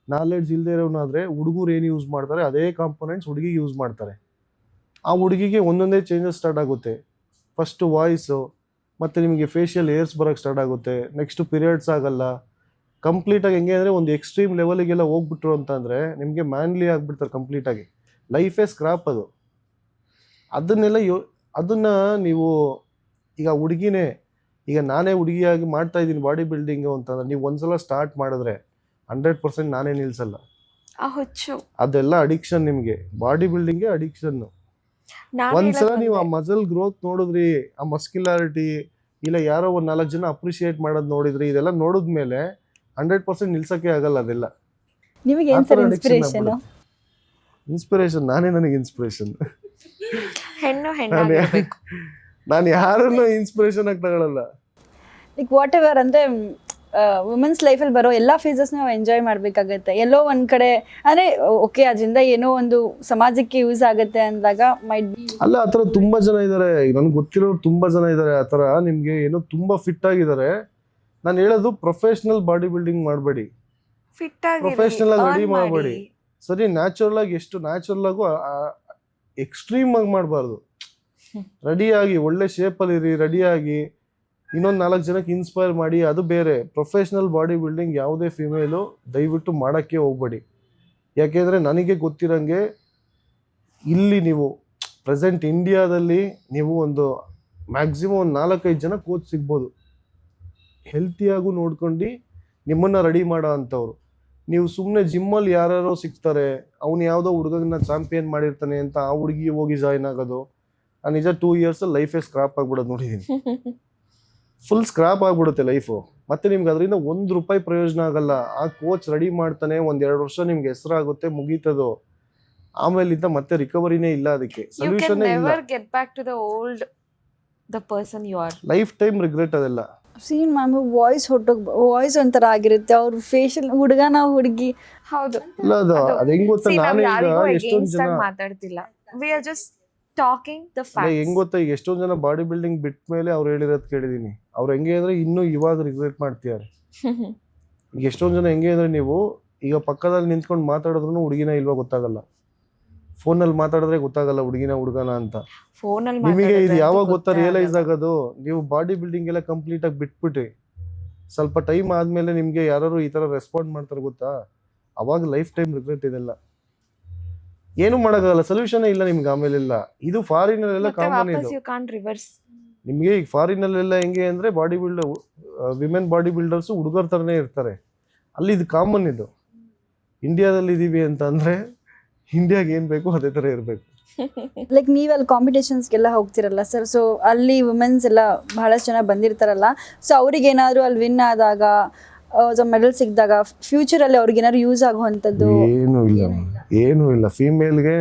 ನಾಲೆಡ್ಜ್ ಇಲ್ಲದೆ ಇರೋನಾದರೆ ಹುಡುಗರು ಏನು ಯೂಸ್ ಮಾಡ್ತಾರೆ ಅದೇ ಕಾಂಪೊನೆಂಟ್ಸ್ ಹುಡುಗಿಗೆ ಯೂಸ್ ಮಾಡ್ತಾರೆ. ಆ ಹುಡುಗಿಗೆ ಒಂದೊಂದೇ ಚೇಂಜಸ್ ಸ್ಟಾರ್ಟ್ ಆಗುತ್ತೆ. ಫಸ್ಟು ವಾಯ್ಸು, ಮತ್ತು ನಿಮಗೆ ಫೇಶಿಯಲ್ ಏರ್ಸ್ ಬರೋಕ್ಕೆ ಸ್ಟಾರ್ಟ್ ಆಗುತ್ತೆ. ನೆಕ್ಸ್ಟು ಪೀರಿಯಡ್ಸ್ ಆಗಲ್ಲ. ಕಂಪ್ಲೀಟಾಗಿ ಹೆಂಗೆ ಅಂದರೆ ಒಂದು ಎಕ್ಸ್ಟ್ರೀಮ್ ಲೆವೆಲಿಗೆಲ್ಲ ಹೋಗ್ಬಿಟ್ರು ಅಂತಂದರೆ ನಿಮಗೆ ಮ್ಯಾನ್ಲಿ ಆಗಿಬಿಡ್ತಾರೆ ಕಂಪ್ಲೀಟಾಗಿ. ಲೈಫೇ ಸ್ಕ್ರಾಪ್ ಅದು. ಅದನ್ನು ನೀವು ಈಗ ಹುಡುಗಿನೇ, ಈಗ ನಾನೇ ಹುಡುಗಿಯಾಗಿ ಮಾಡ್ತಾ ಇದ್ದೀನಿ ಬಾಡಿ ಬಿಲ್ಡಿಂಗು ಅಂತಂದ್ರೆ, ನೀವು ಒಂದ್ಸಲ ಸ್ಟಾರ್ಟ್ ಮಾಡಿದ್ರೆ 100% ನಾನೇ ನಿಲ್ಸಲ್ಲ. ಆ ಹುಚ್ಚು ಅದೆಲ್ಲ ಅಡಿಕ್ಷನ್. ನಿಮಗೆ ಬಾಡಿ ಬಿಲ್ಡಿಂಗ್ಗೆ ಅಡಿಕ್ಷನ್ನು. ನಾನ್ ಒಂದ್ಸಲ ಹೇಳಕ್ ನೀವು ಆ ಬಂದೆ. ಮಸಲ್ ಗ್ರೋತ್ ನೋಡಿದ್ರಿ, ಆ ಮಸ್ಕ್ಯುಲಾರಿಟಿ, ಇಲ್ಲ ಯಾರೋ ಒಂದು 4 ಜನ ಅಪ್ರಿಷಿಯೇಟ್ ಮಾಡೋದು ನೋಡಿದ್ರಿ, ಇದೆಲ್ಲ ನೋಡಿದ್ಮೇಲೆ 100% ನಿಲ್ಸಕ್ಕೆ ಆಗಲ್ಲ ಅದೆಲ್ಲ. ನಿಮಗೆ ಆ ಏನ್ ಥರ ಸರ್ addiction ಇನ್ಸ್ಪಿರೇಷನ್? ಇನ್ಸ್ಪಿರೇಷನ್ ನಾನೇ, ನನಗೆ ಇನ್ಸ್ಪಿರೇಷನ್. ಹೆಣ್ಣು ಹೆಣ್ಣಾಗಿರ್ಬೇಕು. ನಾನು ಯಾರನ್ನು ಇನ್ಸ್ಪಿರೇಷನ್ ಆಗಿ ತಗೊಳ್ಳಲ್ಲ. ಲೈಕ್ ವಾಟ್ ಎವರ್ ಅಂದ್ರೆ ವುಮೆನ್ಸ್ ಲೈಫಲ್ಲಿ ಬರೋ ಎಲ್ಲ ಫೇಸಸ್ ನಾವು ಎಂಜಾಯ್ ಮಾಡಬೇಕಾಗತ್ತೆ. ಎಲ್ಲೋ ಒಂದ್ ಕಡೆ ಅಂದ್ರೆ ಓಕೆ ಅದರಿಂದ ಏನೋ ಒಂದು ಸಮಾಜಕ್ಕೆ ಯೂಸ್ ಆಗುತ್ತೆ ಅಂದಾಗ ಮೈಟ್ ಬಿ. ಅಲ್ಲ, ಆ ಥರ ತುಂಬಾ ಜನ ಇದ್ದಾರೆ, ನನ್ಗೆ ಗೊತ್ತಿರೋರು ತುಂಬಾ ಜನ ಇದ್ದಾರೆ ಆ ಥರ. ನಿಮ್ಗೆ ಏನೋ ತುಂಬಾ ಫಿಟ್ ಆಗಿದ್ದಾರೆ. ನಾನು ಹೇಳೋದು ಪ್ರೊಫೆಷನಲ್ ಬಾಡಿ ಬಿಲ್ಡಿಂಗ್ ಮಾಡಬೇಡಿ, ಫಿಟ್ ಆಗಿ ಪ್ರೊಫೆಷನಲ್ ಆಗಿ ರೆಡಿ ಮಾಡಬೇಡಿ. ಸರಿ, ನ್ಯಾಚುರಲ್ ಆಗಿ, ಎಷ್ಟು ನ್ಯಾಚುರಲ್ ಆಗು ಎಕ್ಸ್ಟ್ರೀಮ್ ಆಗಿ ಮಾಡಬಾರ್ದು. ರೆಡಿಯಾಗಿ ಒಳ್ಳೆ ಶೇಪಲ್ಲಿ ಇರಿ, ರೆಡಿಯಾಗಿ ಇನ್ನೊಂದು 4 ಜನಕ್ಕೆ ಇನ್ಸ್ಪೈರ್ ಮಾಡಿ. ಅದು ಬೇರೆ. ಪ್ರೊಫೆಷ್ನಲ್ ಬಾಡಿ ಬಿಲ್ಡಿಂಗ್ ಯಾವುದೇ ಫಿಮೇಲು ದಯವಿಟ್ಟು ಮಾಡೋಕ್ಕೆ ಹೋಗ್ಬೇಡಿ. ಯಾಕೆಂದರೆ ನನಗೆ ಗೊತ್ತಿರೋಂಗೆ ಇಲ್ಲಿ ನೀವು ಪ್ರೆಸೆಂಟ್ ಇಂಡಿಯಾದಲ್ಲಿ ನೀವು ಒಂದು ಮ್ಯಾಕ್ಸಿಮಮ್ ಒಂದು 4-5 ಜನ ಕೋಚ್ ಸಿಗ್ಬೋದು, ಹೆಲ್ತಿಯಾಗೂ ನೋಡ್ಕೊಂಡು ನಿಮ್ಮನ್ನು ರೆಡಿ ಮಾಡೋ ಅಂಥವ್ರು. ನೀವು ಸುಮ್ಮನೆ ಜಿಮ್ಮಲ್ಲಿ ಯಾರ್ಯಾರೋ ಸಿಗ್ತಾರೆ, ಅವ್ನು ಯಾವುದೋ ಹುಡುಗನ ಚಾಂಪಿಯನ್ ಮಾಡಿರ್ತಾನೆ ಅಂತ ಆ ಹುಡುಗಿ ಹೋಗಿ ಜಾಯ್ನ್ ಆಗೋದು, ಆ ನಿಜ 2 ಇಯರ್ಸ್ ಲೈಫೇ ಸ್ಕ್ರಾಪ್ ಆಗ್ಬಿಡೋದು ನೋಡಿದ್ದೀನಿ. ಫುಲ್ ಸ್ಕ್ರಾಪ್ ಆಗ್ಬಿಡುತ್ತೆ ಲೈಫು. ಮತ್ತೆ ನಿಮ್ಗೆ ಅದರಿಂದ ₹1 ಪ್ರಯೋಜನ ಆಗಲ್ಲ. ಆ ಕೋಚ್ ರೆಡಿ ಮಾಡ್ತಾನೆ, 1-2 ವರ್ಷ ನಿಮ್ಗೆ ಹೆಸರಾಗುತ್ತೆ, ಮುಗೀತದು. ಆಮೇಲಿಂದ ಮತ್ತೆ ರಿಕವರಿನೇ ಇಲ್ಲ, ಅದಕ್ಕೆ ಸೊಲ್ಯೂಷನ್ ಇಲ್ಲ. ಲೈಫ್ ಟೈಮ್ ರಿಗ್ರೆಟ್ ಅದೆಲ್ಲ. ಸೀನ್ ಮ್ಯಾಮ್ ವಾಯ್ಸ್ ಒಂಥರ ಆಗಿರುತ್ತೆ, ಅವ್ರ ಫೇಶಿಯಲ್ ಹುಡುಗನ ಹುಡುಗಿ. ಹೌದು, ಇಲ್ಲ ಅದು ಹೆಂಗ್ ಗೊತ್ತಾ, ನಾನು ಈಗ ಎಷ್ಟೊಂದು ಜನ ಮಾತಾಡ್ತಿಲ್ಲ, we are just talking the facts. ಹೆಂಗ್ ಗೊತ್ತಾ, ಈಗ ಎಷ್ಟೊಂದು ಜನ ಬಾಡಿ ಬಿಲ್ಡಿಂಗ್ ಬಿಟ್ಟ ಮೇಲೆ ಅವ್ರು ಹೇಳಿರೋದು ಕೇಳಿದೀನಿ. ಅವ್ರು ಹೆಂಗೆ ಅಂದ್ರೆ ಇನ್ನೂ ಇವಾಗ ರಿಗ್ರೆಟ್ ಮಾಡ್ತಿದ್ದಾರೆ. ಈಗ ಎಷ್ಟೊಂದು ಜನ ಹೆಂಗೆ ಅಂದ್ರೆ, ನೀವು ಈಗ ಪಕ್ಕದಲ್ಲಿ ನಿಂತ್ಕೊಂಡು ಮಾತಾಡಿದ್ರು ಹುಡುಗಿನ ಇಲ್ವಾ ಗೊತ್ತಾಗಲ್ಲ, ಫೋನಲ್ಲಿ ಮಾತಾಡಿದ್ರೆ ಗೊತ್ತಾಗಲ್ಲ ಹುಡುಗಿನ ಹುಡುಗನ ಅಂತ. ನಿಮಗೆ ಇದು ಯಾವಾಗ ಗೊತ್ತಾ ರಿಯಲೈಸ್ ಆಗೋದು, ನೀವು ಬಾಡಿ ಬಿಲ್ಡಿಂಗ್ ಎಲ್ಲ ಕಂಪ್ಲೀಟ್ ಆಗಿ ಬಿಟ್ಬಿಟ್ರಿ, ಸ್ವಲ್ಪ ಟೈಮ್ ಆದ್ಮೇಲೆ ನಿಮ್ಗೆ ಯಾರು ಈ ತರ ರೆಸ್ಪಾಂಡ್ ಮಾಡ್ತಾರೆ ಗೊತ್ತಾ, ಅವಾಗ ಲೈಫ್ ಟೈಮ್ ರಿಗ್ರೆಟ್ ಇದೆಲ್ಲ. ಏನು ಮಾಡೋಕ್ಕಾಗಲ್ಲ, ಸೊಲ್ಯೂಷನ್ ಇಲ್ಲ ನಿಮ್ಗೆ ಆಮೇಲೆಲ್ಲ. ಇದು ಫಾರಿನ್ ಅಲ್ಲೆಲ್ಲ ಕಾಮನ್. ಇದು ನಿಮ್ಗೆ ಈಗ ಫಾರಿನ್ ಅಲ್ಲೆಲ್ಲ ಹೆಂಗೆ ಅಂದ್ರೆ, body builder women body builders ಹುಡುಗರ ತರನೇ ಇರ್ತಾರೆ, ಅಲ್ಲಿ ಇದು ಕಾಮನ್. ಇದು ಇಂಡಿಯಾದಲ್ಲಿ ಇದೀವಿ ಅಂತ ಅಂದ್ರೆ ಇಂಡಿಯಾಗೆ ಏನ್ ಬೇಕು ಅದೇ ತರ ಇರಬೇಕು. ಲೈಕ್ ನೀವು ಅಲ್ಲಿ ಕಾಂಪಿಟೇಷನ್ಸ್ಗೆಲ್ಲ ಹೋಗ್ತಿರಲ್ಲ ಸರ್, ಸೊ ಅಲ್ಲಿ ವುಮೆನ್ಸ್ ಎಲ್ಲ ಬಹಳಷ್ಟು ಜನ ಬಂದಿರ್ತಾರಲ್ಲ, ಸೊ ಅವ್ರಿಗೆ ಏನಾದ್ರು ಅಲ್ಲಿ ವಿನ್ ಆದಾಗ ಮೆಡಲ್ ಸಿಕ್ಕಿದಾಗ ಫ್ಯೂಚರಲ್ಲಿ ಅವ್ರಿಗೆ ಏನಾದ್ರು ಯೂಸ್ ಆಗುವಂಥದ್ದು? ಏನೂ ಇಲ್ಲ. ಫೀಮೇಲ್ಗೆ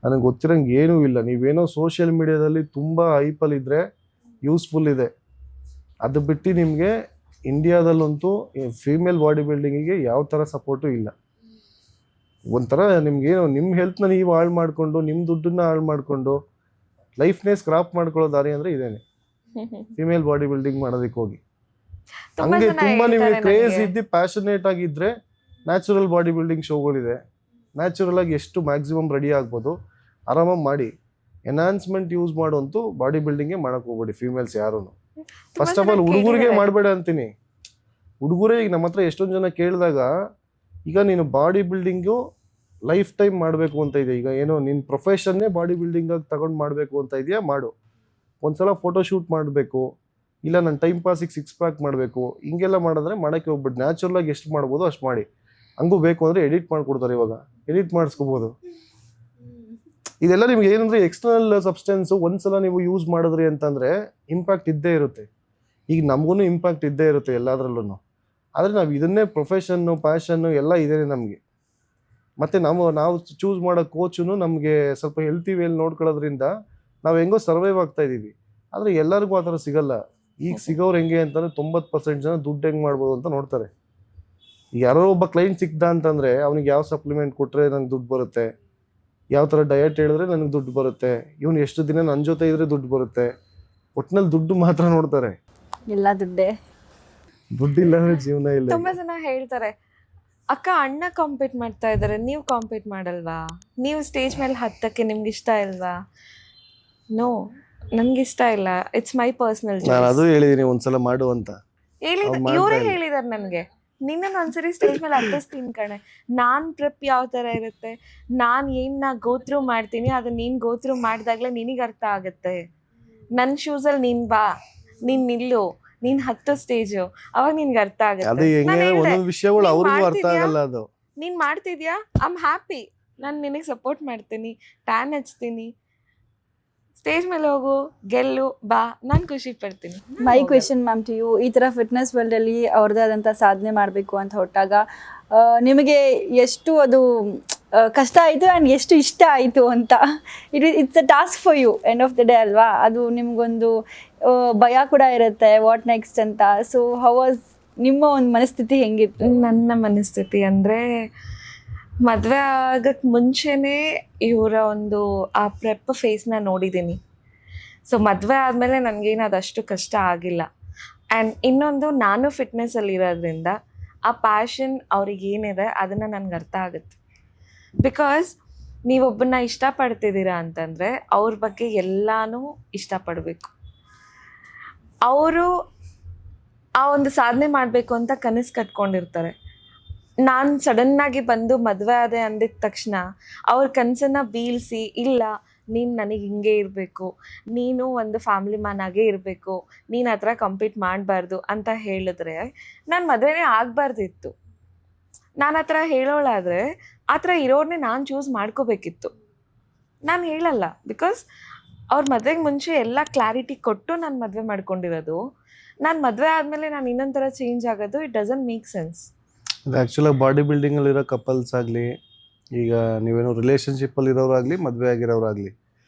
ನನಗೆ ಗೊತ್ತಿರಂಗೆ ಏನೂ ಇಲ್ಲ. ನೀವೇನೋ ಸೋಷಿಯಲ್ ಮೀಡಿಯಾದಲ್ಲಿ ತುಂಬ ಹೈಪಲ್ಲಿ ಇದ್ರೆ ಯೂಸ್ಫುಲ್ ಇದೆ, ಅದು ಬಿಟ್ಟು ನಿಮಗೆ ಇಂಡಿಯಾದಲ್ಲಂತೂ ಫೀಮೇಲ್ ಬಾಡಿ ಬಿಲ್ಡಿಂಗಿಗೆ ಯಾವ ಥರ ಸಪೋರ್ಟು ಇಲ್ಲ. ಒಂಥರ ನಿಮ್ಗೇನು ನಿಮ್ಮ ಹೆಲ್ತ್ನ ನೀವು ಹಾಳು ಮಾಡಿಕೊಂಡು, ನಿಮ್ಮ ದುಡ್ಡನ್ನ ಹಾಳು ಮಾಡಿಕೊಂಡು ಲೈಫ್ನೇ ಸ್ಕ್ರಾಪ್ ಮಾಡ್ಕೊಳ್ಳೋ ದಾರಿ ಅಂದರೆ ಇದೇನೆ, ಫಿಮೇಲ್ ಬಾಡಿ ಬಿಲ್ಡಿಂಗ್ ಮಾಡೋದಕ್ಕೆ ಹೋಗಿ. ಹಂಗೆ ತುಂಬ ನಿಮಗೆ ಕ್ರೇಜ್ ಇದ್ದು ಪ್ಯಾಷನೇಟ್ ಆಗಿದ್ರೆ ನ್ಯಾಚುರಲ್ ಬಾಡಿ ಬಿಲ್ಡಿಂಗ್ ಶೋಗಳಿದೆ, ನ್ಯಾಚುರಲ್ ಆಗಿ ಎಷ್ಟು ಮ್ಯಾಕ್ಸಿಮಮ್ ರೆಡಿ ಆಗ್ಬೋದು ಆರಾಮಾಗಿ ಮಾಡಿ. ಎನ್ಹಾನ್ಸ್ಮೆಂಟ್ ಯೂಸ್ ಮಾಡುವಂತೂ ಬಾಡಿ ಬಿಲ್ಡಿಂಗೇ ಮಾಡೋಕೆ ಹೋಗ್ಬೇಡಿ ಫೀಮೇಲ್ಸ್ ಯಾರೂ. ಫಸ್ಟ್ ಆಫ್ ಆಲ್ ಹುಡುಗರಿಗೆ ಮಾಡಬೇಡ ಅಂತೀನಿ. ಹುಡುಗರೇ ಈಗ ನಮ್ಮ ಹತ್ರ ಎಷ್ಟೊಂದು ಜನ ಕೇಳಿದಾಗ, ಈಗ ನೀನು ಬಾಡಿ ಬಿಲ್ಡಿಂಗು ಲೈಫ್ ಟೈಮ್ ಮಾಡಬೇಕು ಅಂತ ಇದೆ, ಈಗ ಏನೋ ನಿನ್ನ ಪ್ರೊಫೆಷನ್ನೇ ಬಾಡಿ ಬಿಲ್ಡಿಂಗಾಗಿ ತಗೊಂಡು ಮಾಡಬೇಕು ಅಂತ ಇದೆಯಾ, ಮಾಡು. ಒಂದ್ಸಲ ಫೋಟೋ ಶೂಟ್ ಮಾಡಬೇಕು, ಇಲ್ಲ ನನ್ನ ಟೈಮ್ ಪಾಸಿಗೆ 6 ಪ್ಯಾಕ್ ಮಾಡಬೇಕು, ಹಿಂಗೆಲ್ಲ ಮಾಡಿದ್ರೆ ಮಾಡೋಕ್ಕೆ ಹೋಗ್ಬಿಟ್ಟು ನ್ಯಾಚುರಲಾಗಿ ಎಷ್ಟು ಮಾಡ್ಬೋದು ಅಷ್ಟು ಮಾಡಿ. ಹಂಗೂ ಬೇಕು ಅಂದರೆ ಎಡಿಟ್ ಮಾಡಿಕೊಡ್ತಾರೆ, ಇವಾಗ ಎಡಿಟ್ ಮಾಡಿಸ್ಕೋಬೋದು. ಇದೆಲ್ಲ ನಿಮ್ಗೆ ಏನಂದ್ರೆ ಎಕ್ಸ್ಟರ್ನಲ್ ಸಬ್ಸ್ಟೆನ್ಸು ಒಂದ್ಸಲ ನೀವು ಯೂಸ್ ಮಾಡಿದ್ರಿ ಅಂತಂದರೆ ಇಂಪ್ಯಾಕ್ಟ್ ಇದ್ದೇ ಇರುತ್ತೆ. ಈಗ ನಮಗೂ ಇಂಪ್ಯಾಕ್ಟ್ ಇದ್ದೇ ಇರುತ್ತೆ ಎಲ್ಲದರಲ್ಲೂ. ಆದರೆ ನಾವು ಇದನ್ನೇ ಪ್ರೊಫೆಷನ್ನು ಪ್ಯಾಷನ್ನು ಎಲ್ಲ ಇದೆ ನಮಗೆ. ಮತ್ತು ನಾವು ಚೂಸ್ ಮಾಡೋ ಕೋಚು ನಮಗೆ ಸ್ವಲ್ಪ ಹೆಲ್ತಿ ವೇಲ್ ನೋಡ್ಕೊಳ್ಳೋದ್ರಿಂದ ನಾವು ಹೆಂಗೋ ಸರ್ವೈವ್ ಆಗ್ತಾ ಇದ್ದೀವಿ. ಆದರೆ ಎಲ್ಲರಿಗೂ ಆ ಥರ ಸಿಗಲ್ಲ. ಈಗ ಸಿಗೋರು ಹೆಂಗೆ ಅಂತಂದರೆ 90% ಜನ ದುಡ್ಡು ಹೆಂಗೆ ಮಾಡ್ಬೋದು ಅಂತ ನೋಡ್ತಾರೆ. ಯಾರೋ ಒಬ್ಬ ಕ್ಲೈಂಟ್ ಸಿಕ್ದ ಅಂತಂದರೆ ಅವ್ನಿಗೆ ಯಾವ ಸಪ್ಲಿಮೆಂಟ್ ಕೊಟ್ಟರೆ ನನಗೆ ದುಡ್ಡು ಬರುತ್ತೆ, ಯಾವ ಥರ ಡಯಟ್ ಹೇಳಿದ್ರೆ ನನಗೆ ದುಡ್ಡು ಬರುತ್ತೆ, ಇವನು ಎಷ್ಟು ದಿನ ನನ್ನ ಜೊತೆ ಇದ್ರೆ ದುಡ್ಡು ಬರುತ್ತೆ, ಒಟ್ಟಿನಲ್ಲಿ ದುಡ್ಡು ಮಾತ್ರ ನೋಡ್ತಾರೆ. ಎಲ್ಲ ದುಡ್ಡಿಲ್ಲ ಅಂದ್ರೆ ಜೀವನ ಇಲ್ಲ. ತುಂಬಾ ಜನ ಹೇಳ್ತಾರೆ, ಅಕ್ಕ ಅಣ್ಣ ಕಾಂಪೀಟ್ ಮಾಡ್ತಾ ಇದ್ದಾರೆ, ನೀವು ಕಾಂಪೀಟ್ ಮಾಡಲ್ವಾ, ನೀವು ಸ್ಟೇಜ್ ಮೇಲೆ ಹತ್ತಕ್ಕೆ ನಿಮ್ಗೆ ಇಷ್ಟ ಇಲ್ವಾ? ನೋ, ನನ್ಗೆ ಇಷ್ಟ ಇಲ್ಲ, ಇಟ್ಸ್ ಮೈ ಪರ್ಸನಲ್ ಚಾಯ್ಸ್. ನಾನು ಅದು ಹೇಳಿದೀನಿ ಒಂದ್ಸಲ ಮಾಡು ಅಂತ. ಇವರೇ ಹೇಳಿದಾರೆ ನನಗೆ, ನಿನ್ನನ್ನು ಒಂದ್ಸರಿ ಸ್ಟೇಜ್ ಮೇಲೆ ಹತ್ತಿಸ್ತೀನಿ ಕಣೆ, ನಾನ್ ಪ್ರೆಪ್ ಯಾವ ತರ ಇರುತ್ತೆ, ನಾನ್ ಏನ್ ಗೋತ್ರು ಮಾಡ್ತೀನಿ ಅದನ್ನ ನೀನ್ ಗೋತ್ರು ಮಾಡಿದಾಗ್ಲೇ ನಿನಗೆ ಅರ್ಥ ಆಗುತ್ತೆ. ನನ್ನ ಶೂಸಲ್ಲಿ ನೀನ್ ಬಾ, ನೀನ್ ನಿಲ್ಲು, ನೀನ್ ಹತ್ತೋ ಸ್ಟೇಜು, ಅವಾಗ ನಿನ್ಗೆ ಅರ್ಥ ಆಗುತ್ತೆ. ನೀನ್ ಮಾಡ್ತಿದ್ಯಾ, ಐ ಆಮ್ ಹ್ಯಾಪಿ, ನಾನು ನಿನಗೆ ಸಪೋರ್ಟ್ ಮಾಡ್ತೀನಿ, ಟ್ಯಾನ್ ಹಚ್ತೀನಿ, ಸ್ಟೇಜ್ ಮೇಲೆ ಹೋಗು, ಗೆಲ್ಲು, ಬಾ, ನಾನು ಖುಷಿ ಪಡ್ತೀನಿ. My question ma'am to you, ಈ ಥರ ಫಿಟ್ನೆಸ್ ವರ್ಲ್ಡಲ್ಲಿ ಅವ್ರದ್ದೇ ಆದಂಥ ಸಾಧನೆ ಮಾಡಬೇಕು ಅಂತ ಹೊರಟಾಗ ನಿಮಗೆ ಎಷ್ಟು ಅದು ಕಷ್ಟ ಆಯಿತು ಆ್ಯಂಡ್ ಎಷ್ಟು ಇಷ್ಟ ಆಯಿತು ಅಂತ? It's a task for you end of the day ಅಲ್ವಾ? ಅದು ನಿಮಗೊಂದು ಭಯ ಕೂಡ ಇರುತ್ತೆ, ವಾಟ್ ನೆಕ್ಸ್ಟ್ ಅಂತ. ಸೊ ಹೌ ವಾಸ್ ನಿಮ್ಮ ಒಂದು ಮನಸ್ಥಿತಿ ಹೆಂಗಿತ್ತು? ನನ್ನ ಮನಸ್ಥಿತಿ ಅಂದರೆ, ಮದುವೆ ಆಗಕ್ಕೆ ಮುಂಚೆನೇ ಇವರ ಒಂದು ಆ ಪ್ರೆಪ್ ಫೇಸ್ನ ನೋಡಿದ್ದೀನಿ. ಸೊ ಮದುವೆ ಆದಮೇಲೆ ನನಗೇನು ಅದಷ್ಟು ಕಷ್ಟ ಆಗಿಲ್ಲ. ಆ್ಯಂಡ್ ಇನ್ನೊಂದು, ನಾನು ಫಿಟ್ನೆಸ್ಸಲ್ಲಿ ಇರೋದ್ರಿಂದ ಆ ಪ್ಯಾಷನ್ ಅವ್ರಿಗೆ ಏನಿದೆ ಅದನ್ನು ನನಗೆ ಅರ್ಥ ಆಗುತ್ತೆ. ಬಿಕಾಸ್ ನೀವೊಬ್ಬನ್ನ ಇಷ್ಟಪಡ್ತಿದ್ದೀರಾ ಅಂತಂದರೆ ಅವ್ರ ಬಗ್ಗೆ ಎಲ್ಲಾನು ಇಷ್ಟಪಡಬೇಕು. ಅವರು ಆ ಒಂದು ಸಾಧನೆ ಮಾಡಬೇಕು ಅಂತ ಕನಸು ಕಟ್ಕೊಂಡಿರ್ತಾರೆ. ನಾನು ಸಡನ್ನಾಗಿ ಬಂದು ಮದುವೆ ಆದೆ ಅಂದಿದ ತಕ್ಷಣ ಅವ್ರ ಕನಸನ್ನು ಬೀಳಿಸಿ, ಇಲ್ಲ ನೀನು ನನಗೆ ಹಿಂಗೆ ಇರಬೇಕು, ನೀನು ಒಂದು ಫ್ಯಾಮಿಲಿ ಮ್ಯಾನ್ ಆಗೇ ಇರಬೇಕು, ನೀನು ಆ ಥರ ಕಂಪೀಟ್ ಮಾಡಬಾರ್ದು ಅಂತ ಹೇಳಿದ್ರೆ ನಾನು ಮದುವೆನೇ ಆಗಬಾರ್ದಿತ್ತು. ನಾನು ಆ ಥರ ಹೇಳೋಳಾದರೆ ಆ ಥರ ಇರೋರನ್ನೇ ನಾನು ಚೂಸ್ ಮಾಡ್ಕೋಬೇಕಿತ್ತು. ನಾನು ಹೇಳಲ್ಲ, ಬಿಕಾಸ್ ಅವ್ರ ಮದುವೆಗೆ ಮುಂಚೆ ಎಲ್ಲ ಕ್ಲಾರಿಟಿ ಕೊಟ್ಟು ನಾನು ಮದುವೆ ಮಾಡ್ಕೊಂಡಿರೋದು. ನಾನು ಮದುವೆ ಆದಮೇಲೆ ನಾನು ಇನ್ನೊಂದು ಥರ ಚೇಂಜ್ ಆಗೋದು, ಇಟ್ ಡಸಂಟ್ ಮೇಕ್ ಸೆನ್ಸ್. ಅದು ಆ್ಯಕ್ಚುಲಾಗಿ ಬಾಡಿ ಬಿಲ್ಡಿಂಗಲ್ಲಿರೋ ಕಪಲ್ಸ್ ಆಗಲಿ, ಈಗ ನೀವೇನೋ ರಿಲೇಷನ್ಶಿಪ್ಪಲ್ಲಿ ಇರೋರಾಗಲಿ, ಮದುವೆ ಆಗಿರೋರಾಗಲಿ,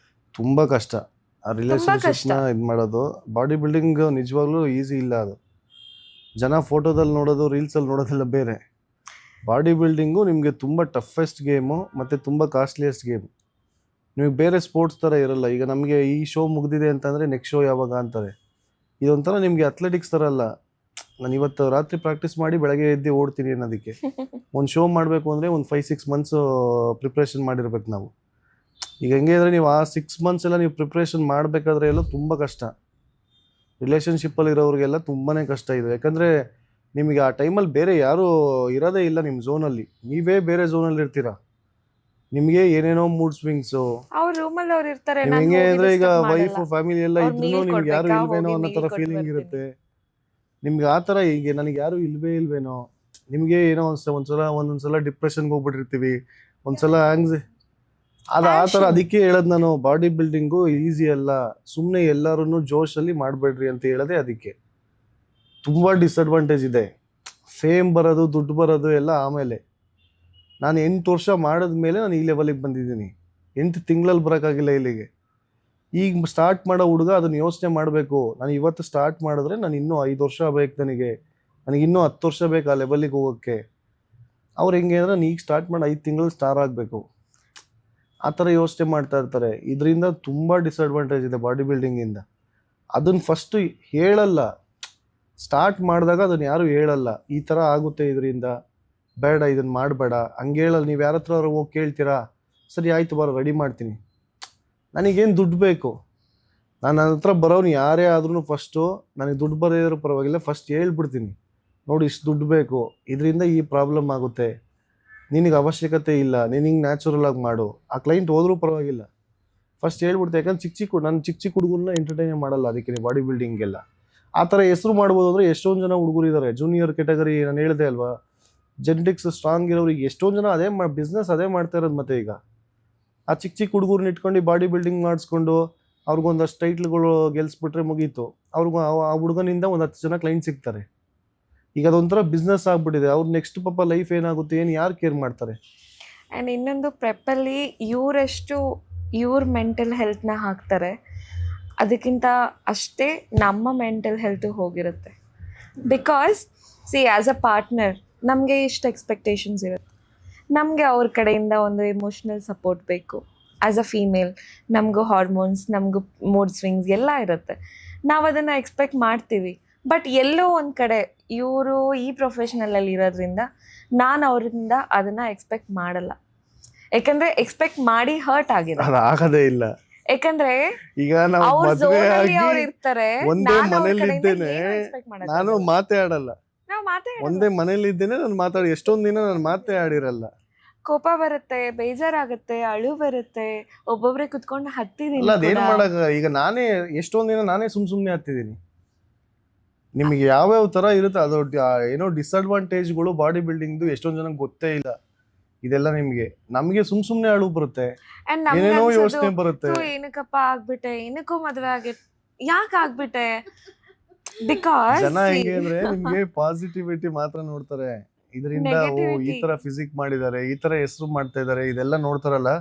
ತುಂಬ ಕಷ್ಟ ಆ ರಿಲೇಷನ್ಶಿಪ್ನ ಇದು ಮಾಡೋದು. ಬಾಡಿ ಬಿಲ್ಡಿಂಗ್ ನಿಜವಾಗ್ಲೂ ಈಸಿ ಇಲ್ಲ. ಅದು ಜನ ಫೋಟೋದಲ್ಲಿ ನೋಡೋದು, ರೀಲ್ಸಲ್ಲಿ ನೋಡೋದೆಲ್ಲ ಬೇರೆ. ಬಾಡಿ ಬಿಲ್ಡಿಂಗು ನಿಮಗೆ ತುಂಬ ಟಫೆಸ್ಟ್ ಗೇಮು ಮತ್ತು ತುಂಬ ಕಾಸ್ಟ್ಲಿಯೆಸ್ಟ್ ಗೇಮು. ನಿಮಗೆ ಬೇರೆ ಸ್ಪೋರ್ಟ್ಸ್ ಥರ ಇರಲ್ಲ. ಈಗ ನಮಗೆ ಈ ಶೋ ಮುಗಿದಿದೆ ಅಂತಂದರೆ ನೆಕ್ಸ್ಟ್ ಶೋ ಯಾವಾಗ ಅಂತಾರೆ. ಇದೊಂಥರ ನಿಮಗೆ ಅಥ್ಲೆಟಿಕ್ಸ್ ಥರ ಅಲ್ಲ, ನಾನು ಇವತ್ತು ರಾತ್ರಿ ಪ್ರಾಕ್ಟೀಸ್ ಮಾಡಿ ಬೆಳಗ್ಗೆ ಎದ್ದು ಓಡ್ತೀನಿ ಅನ್ನೋದಕ್ಕೆ. ಒಂದು ಶೋ ಮಾಡಬೇಕು ಅಂದರೆ ಒಂದು 5-6 ಮಂತ್ಸು ಪ್ರಿಪ್ರೇಷನ್ ಮಾಡಿರ್ಬೇಕು ನಾವು. ಈಗ ಹೆಂಗೆ ಅಂದರೆ ನೀವು ಆ 6 ಮಂತ್ಸ್ ಎಲ್ಲ ನೀವು ಪ್ರಿಪ್ರೇಷನ್ ಮಾಡಬೇಕಾದ್ರೆ ಎಲ್ಲ ತುಂಬ ಕಷ್ಟ. ರಿಲೇಷನ್ಶಿಪ್ಪಲ್ಲಿ ಇರೋರಿಗೆಲ್ಲ ತುಂಬಾ ಕಷ್ಟ ಇದೆ. ಯಾಕಂದರೆ ನಿಮಗೆ ಆ ಟೈಮಲ್ಲಿ ಬೇರೆ ಯಾರೂ ಇರೋದೇ ಇಲ್ಲ ನಿಮ್ಮ ಝೋನಲ್ಲಿ, ನೀವೇ ಬೇರೆ ಝೋನಲ್ಲಿ ಇರ್ತೀರಾ. ನಿಮಗೆ ಏನೇನೋ ಮೂಡ್ ಸ್ವಿಂಗ್ಸು, ಅವ್ರ ರೂಮಲ್ಲಿ ಅವ್ರು ಇರ್ತಾರೆ, ಹೆಂಗೆ ಅಂದರೆ ಈಗ ವೈಫು ಫ್ಯಾಮಿಲಿ ಎಲ್ಲ ಇದ್ರೂ ನಿಮ್ಗೆ ಯಾರು ಇಲ್ವೇನೋ ಅನ್ನೋ ಥರ ಫೀಲಿಂಗ್ ಇರುತ್ತೆ ನಿಮ್ಗೆ. ಆ ಥರ ಹೀಗೆ ನನಗೆ ಯಾರು ಇಲ್ವೇನೋ ನಿಮಗೆ ಏನೋ ಒಂದೊಂದ್ಸಲ ಡಿಪ್ರೆಷನ್ಗೆ ಹೋಗ್ಬಿಟ್ಟಿರ್ತೀವಿ, ಒಂದ್ಸಲ ಅದು ಆ ಥರ. ಅದಕ್ಕೆ ಹೇಳೋದು ನಾನು, ಬಾಡಿ ಬಿಲ್ಡಿಂಗು ಈಸಿ ಅಲ್ಲ. ಸುಮ್ಮನೆ ಎಲ್ಲರೂ ಜೋಶಲ್ಲಿ ಮಾಡಬೇಡ್ರಿ ಅಂತ ಹೇಳೋದೇ ಅದಕ್ಕೆ. ತುಂಬ ಡಿಸಡ್ವಾಂಟೇಜ್ ಇದೆ. ಫೇಮ್ ಬರೋದು, ದುಡ್ಡು ಬರೋದು ಎಲ್ಲ ಆಮೇಲೆ. ನಾನು 8 ವರ್ಷ ಮಾಡಿದ್ಮೇಲೆ ನಾನು ಈ ಲೆವೆಲಿಗೆ ಬಂದಿದ್ದೀನಿ. 8 ತಿಂಗಳಲ್ಲಿ ಬರೋಕ್ಕಾಗಿಲ್ಲ ಇಲ್ಲಿಗೆ. ಈಗ ಸ್ಟಾರ್ಟ್ ಮಾಡೋ ಹುಡುಗ ಅದನ್ನು ಯೋಚನೆ ಮಾಡಬೇಕು. ನಾನು ಇವತ್ತು ಸ್ಟಾರ್ಟ್ ಮಾಡಿದ್ರೆ ನಾನು ಇನ್ನೂ 5 ವರ್ಷ ಬೇಕು, ನನಗೆ ಇನ್ನೂ 10 ವರ್ಷ ಬೇಕು ಆ ಲೆವೆಲಿಗೆ ಹೋಗೋಕ್ಕೆ. ಅವ್ರು ಹೆಂಗೆ ಅಂದರೆ ನಾನು ಈಗ ಸ್ಟಾರ್ಟ್ ಮಾಡಿ 5 ತಿಂಗಳು ಸ್ಟಾರ್ ಆಗಬೇಕು, ಆ ಥರ ಯೋಚನೆ ಮಾಡ್ತಾ ಇರ್ತಾರೆ. ಇದರಿಂದ ತುಂಬ ಡಿಸಡ್ವಾಂಟೇಜ್ ಇದೆ ಬಾಡಿ ಬಿಲ್ಡಿಂಗಿಂದ. ಅದನ್ನು ಫಸ್ಟು ಹೇಳಲ್ಲ, ಸ್ಟಾರ್ಟ್ ಮಾಡಿದಾಗ ಅದನ್ನು ಯಾರು ಹೇಳಲ್ಲ. ಈ ಥರ ಆಗುತ್ತೆ ಇದರಿಂದ, ಬೇಡ ಇದನ್ನು ಮಾಡಬೇಡ ಹಂಗೆ ಹೇಳಲ್ಲ. ನೀವು ಯಾರ ಹತ್ರ ಹೋಗಿ ಕೇಳ್ತೀರಾ, ಸರಿ ಆಯಿತು ಬರೋ ರೆಡಿ ಮಾಡ್ತೀನಿ. ನನಗೇನು ದುಡ್ಡು ಬೇಕು, ನಾನು ನನ್ನ ಹತ್ರ ಬರೋನು ಯಾರೇ ಆದ್ರೂ ಫಸ್ಟು ನನಗೆ ದುಡ್ಡು ಬರೋದ್ರ ಪರವಾಗಿಲ್ಲ, ಫಸ್ಟ್ ಹೇಳ್ಬಿಡ್ತೀನಿ, ನೋಡಿ ಇಷ್ಟು ದುಡ್ಡು ಬೇಕು, ಇದರಿಂದ ಈ ಪ್ರಾಬ್ಲಮ್ ಆಗುತ್ತೆ, ನಿನಗೆ ಅವಶ್ಯಕತೆ ಇಲ್ಲ, ನೀನು ಹಿಂಗೆ ನ್ಯಾಚುರಲ್ ಆಗಿ ಮಾಡು. ಆ ಕ್ಲೈಂಟ್ ಹೋದ್ರೂ ಪರವಾಗಿಲ್ಲ, ಫಸ್ಟ್ ಹೇಳ್ಬಿಡ್ತೆ. ಯಾಕಂದ್ರೆ ನಾನು ಚಿಕ್ಕ ಹುಡುಗರನ್ನ ಎಂಟರ್ಟೈನ್ ಮಾಡಲ್ಲ. ಅದಕ್ಕೆ ಬಾಡಿ ಬಿಲ್ಡಿಂಗೆಲ್ಲ ಆ ಥರ ಹೆಸರು ಮಾಡ್ಬೋದು ಅಂದರೆ ಎಷ್ಟೊಂದು ಜನ ಹುಡುಗರು ಇದ್ದಾರೆ ಜೂನಿಯರ್ ಕೆಟಗರಿ. ನಾನು ಹೇಳಿದೆ ಅಲ್ವಾ, ಜೆನೆಟಿಕ್ಸ್ ಸ್ಟ್ರಾಂಗ್ ಇರೋರಿಗೆ ಎಷ್ಟೊಂದು ಜನ ಅದೇ ಬಿಸ್ನೆಸ್ ಅದೇ ಮಾಡ್ತಾ ಇರೋದು. ಮತ್ತು ಈಗ ಆ ಚಿಕ್ಕ ಹುಡುಗರನ್ನ ಇಟ್ಕೊಂಡು ಬಾಡಿ ಬಿಲ್ಡಿಂಗ್ ಮಾಡಿಸ್ಕೊಂಡು ಅವ್ರಿಗೊಂದಷ್ಟು ಟೈಟ್ಲ್ಗಳು ಗೆಲ್ಸ್ಬಿಟ್ರೆ ಮುಗೀತು. ಅವ್ರಿಗೂ ಆ ಹುಡುಗನಿಂದ ಒಂದು 10 ಜನ ಕ್ಲೈಂಟ್ ಸಿಗ್ತಾರೆ. ಈಗ ಅದೊಂಥರ ಬಿಸ್ನೆಸ್ ಆಗ್ಬಿಟ್ಟಿದೆ. ಅವ್ರು ನೆಕ್ಸ್ಟ್ ಪಾಪ ಲೈಫ್ ಏನಾಗುತ್ತೆ, ಏನು ಯಾರು ಕೇರ್ ಮಾಡ್ತಾರೆ. ಆ್ಯಂಡ್ ಇನ್ನೊಂದು ಪ್ರೆಪ್ಪಲ್ಲಿ ಇವ್ರ ಮೆಂಟಲ್ ಹೆಲ್ತ್ನ ಹಾಕ್ತಾರೆ, ಅದಕ್ಕಿಂತ ಅಷ್ಟೇ ನಮ್ಮ ಮೆಂಟಲ್ ಹೆಲ್ತು ಹೋಗಿರುತ್ತೆ. ಬಿಕಾಸ್ ಆ್ಯಸ್ ಅ ಪಾರ್ಟ್ನರ್ ನಮಗೆ ಇಷ್ಟು ಎಕ್ಸ್ಪೆಕ್ಟೇಷನ್ಸ್ ಇರುತ್ತೆ. ನಮಗೆ ಅವ್ರ ಕಡೆಯಿಂದ ಒಂದು ಎಮೋಷ್ನಲ್ ಸಪೋರ್ಟ್ ಬೇಕು. ಆ್ಯಸ್ ಅ ಫೀಮೇಲ್ ನಮಗೂ ಹಾರ್ಮೋನ್ಸ್, ನಮಗೂ ಮೂಡ್ ಸ್ವಿಂಗ್ಸ್ ಎಲ್ಲ ಇರುತ್ತೆ. ನಾವು ಅದನ್ನು ಎಕ್ಸ್ಪೆಕ್ಟ್ ಮಾಡ್ತೀವಿ. ಬಟ್ ಎಲ್ಲೋ ಒಂದು ಕಡೆ ಇವರು ಈ ಪ್ರೊಫೆಷನಲಲ್ಲಿ ಇರೋದ್ರಿಂದ ನಾನು ಅವರಿಂದ ಅದನ್ನು ಎಕ್ಸ್ಪೆಕ್ಟ್ ಮಾಡಲ್ಲ. ಯಾಕಂದರೆ ಎಕ್ಸ್ಪೆಕ್ಟ್ ಮಾಡಿ ಹರ್ಟ್ ಆಗಿದೆ, ಆಗೋದೇ ಇಲ್ಲ. ಯಾಕಂದ್ರೆ ಈಗ ನಾವು ಮದುವೆ ಆಗಿ ಒಂದೇ ಮನೇಲಿದ್ದೇನೆ, ನಾನು ಮಾತೇ ಆಡಲ್ಲ. ಒಂದೇ ಮನೇಲಿದ್ದೇನೆ, ನಾನು ಮಾತಾಡಿ ಎಷ್ಟೊಂದು ದಿನ ನಾನು ಮಾತೇ ಆಡಿರಲ್ಲ. ಕೋಪ ಬರುತ್ತೆ, ಬೇಜಾರಾಗುತ್ತೆ, ಅಳು ಬರುತ್ತೆ, ಒಬ್ಬೊಬ್ರೆ ಕುತ್ಕೊಂಡು ಹತ್ತಿದೀನಿ. ಅದೇನು ಮಾಡಕ, ಈಗ ನಾನೇ ಎಷ್ಟೊಂದು ದಿನ ನಾನೇ ಸುಮ್ಮನೆ ಹತ್ತಿದ್ದೀನಿ. ನಿಮಗೆ ಯಾವ್ಯಾವ ಥರ ಇರುತ್ತೆ ಅದು ಏನೋ ಡಿಸಡ್ವಾಂಟೇಜ್ಗಳು ಬಾಡಿ ಬಿಲ್ಡಿಂಗ್ದು ಎಷ್ಟೊಂದು ಜನಕ್ಕೆ ಗೊತ್ತೇ ಇಲ್ಲ. ಇದೆಲ್ಲ ನಮಗೆ ಸುಮ್ಮನೆ ಅಳು ಬರುತ್ತೆ, ಏನೇನೋ ಯೋಚನೆ ಬರುತ್ತೆ. ಏನಕ್ಕಪ್ಪ ಆಗ್ಬಿಟ್ಟೆ, ಏನಕ್ಕೂ ಮದುವೆ ಆಗಿತ್ತು, ಯಾಕೆ ಆಗ್ಬಿಟ್ಟೆ. ಬಿಕಾಸ್ ಜನ ಹೆಂಗೆ ಅಂದ್ರೆ ನಿಮ್ಗೆ ಪಾಸಿಟಿವಿಟಿ ಮಾತ್ರ ನೋಡ್ತಾರೆ. ಇದರಿಂದ ಈ ತರ ಫಿಸಿಕ್ ಮಾಡಿದ್ದಾರೆ, ಈ ತರ ಹೆಸರು ಮಾಡ್ತಾ ಇದಾರೆ, ಇದೆಲ್ಲ ನೋಡ್ತಾರಲ್ಲ.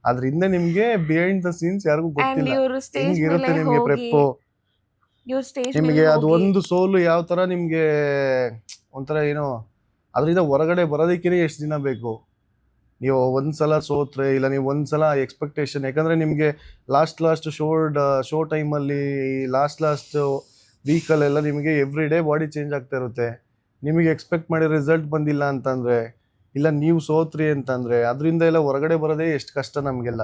ಅದ್ರಿಂದ ನಿಮ್ಗೆ ಬಿಹೈಂಡ್ ದ ಸೀನ್ಸ್ ಯಾರಿಗೂ ಗೊತ್ತಿಲ್ಲ. ಹೆಂಗಿರುತ್ತೆ ನಿಮ್ಗೆ ಪ್ರೆಪ್ಪು, ನಿಮ್ಗೆ ಅದು ಒಂದು ಸೋಲು ಯಾವ ತರ ನಿಮ್ಗೆ ಒಂಥರ ಏನೋ, ಅದರಿಂದ ಹೊರಗಡೆ ಬರೋದಕ್ಕೇ ಎಷ್ಟು ದಿನ ಬೇಕು. ನೀವು ಒಂದ್ಸಲ ಸೋತ್ರೆ, ಇಲ್ಲ ನೀವು ಒಂದ್ಸಲ ಎಕ್ಸ್ಪೆಕ್ಟೇಷನ್, ಯಾಕಂದ್ರೆ ನಿಮ್ಗೆ ಲಾಸ್ಟ್ ಶೋ ಟೈಮಲ್ಲಿ ಲಾಸ್ಟ್ ವೀಕಲ್ಲೆಲ್ಲ ನಿಮಗೆ ಎವ್ರಿ ಡೇ ಬಾಡಿ ಚೇಂಜ್ ಆಗ್ತಾ ಇರುತ್ತೆ. ನಿಮಗೆ ಎಕ್ಸ್ಪೆಕ್ಟ್ ಮಾಡಿರೋ ರಿಸಲ್ಟ್ ಬಂದಿಲ್ಲ ಅಂತಂದರೆ ಇಲ್ಲ ನೀವು ಸೋತ್ರಿ ಅಂತಂದ್ರೆ ಅದರಿಂದ ಎಲ್ಲ ಹೊರಗಡೆ ಬರೋದೇ ಎಷ್ಟು ಕಷ್ಟ ನಮಗೆಲ್ಲ.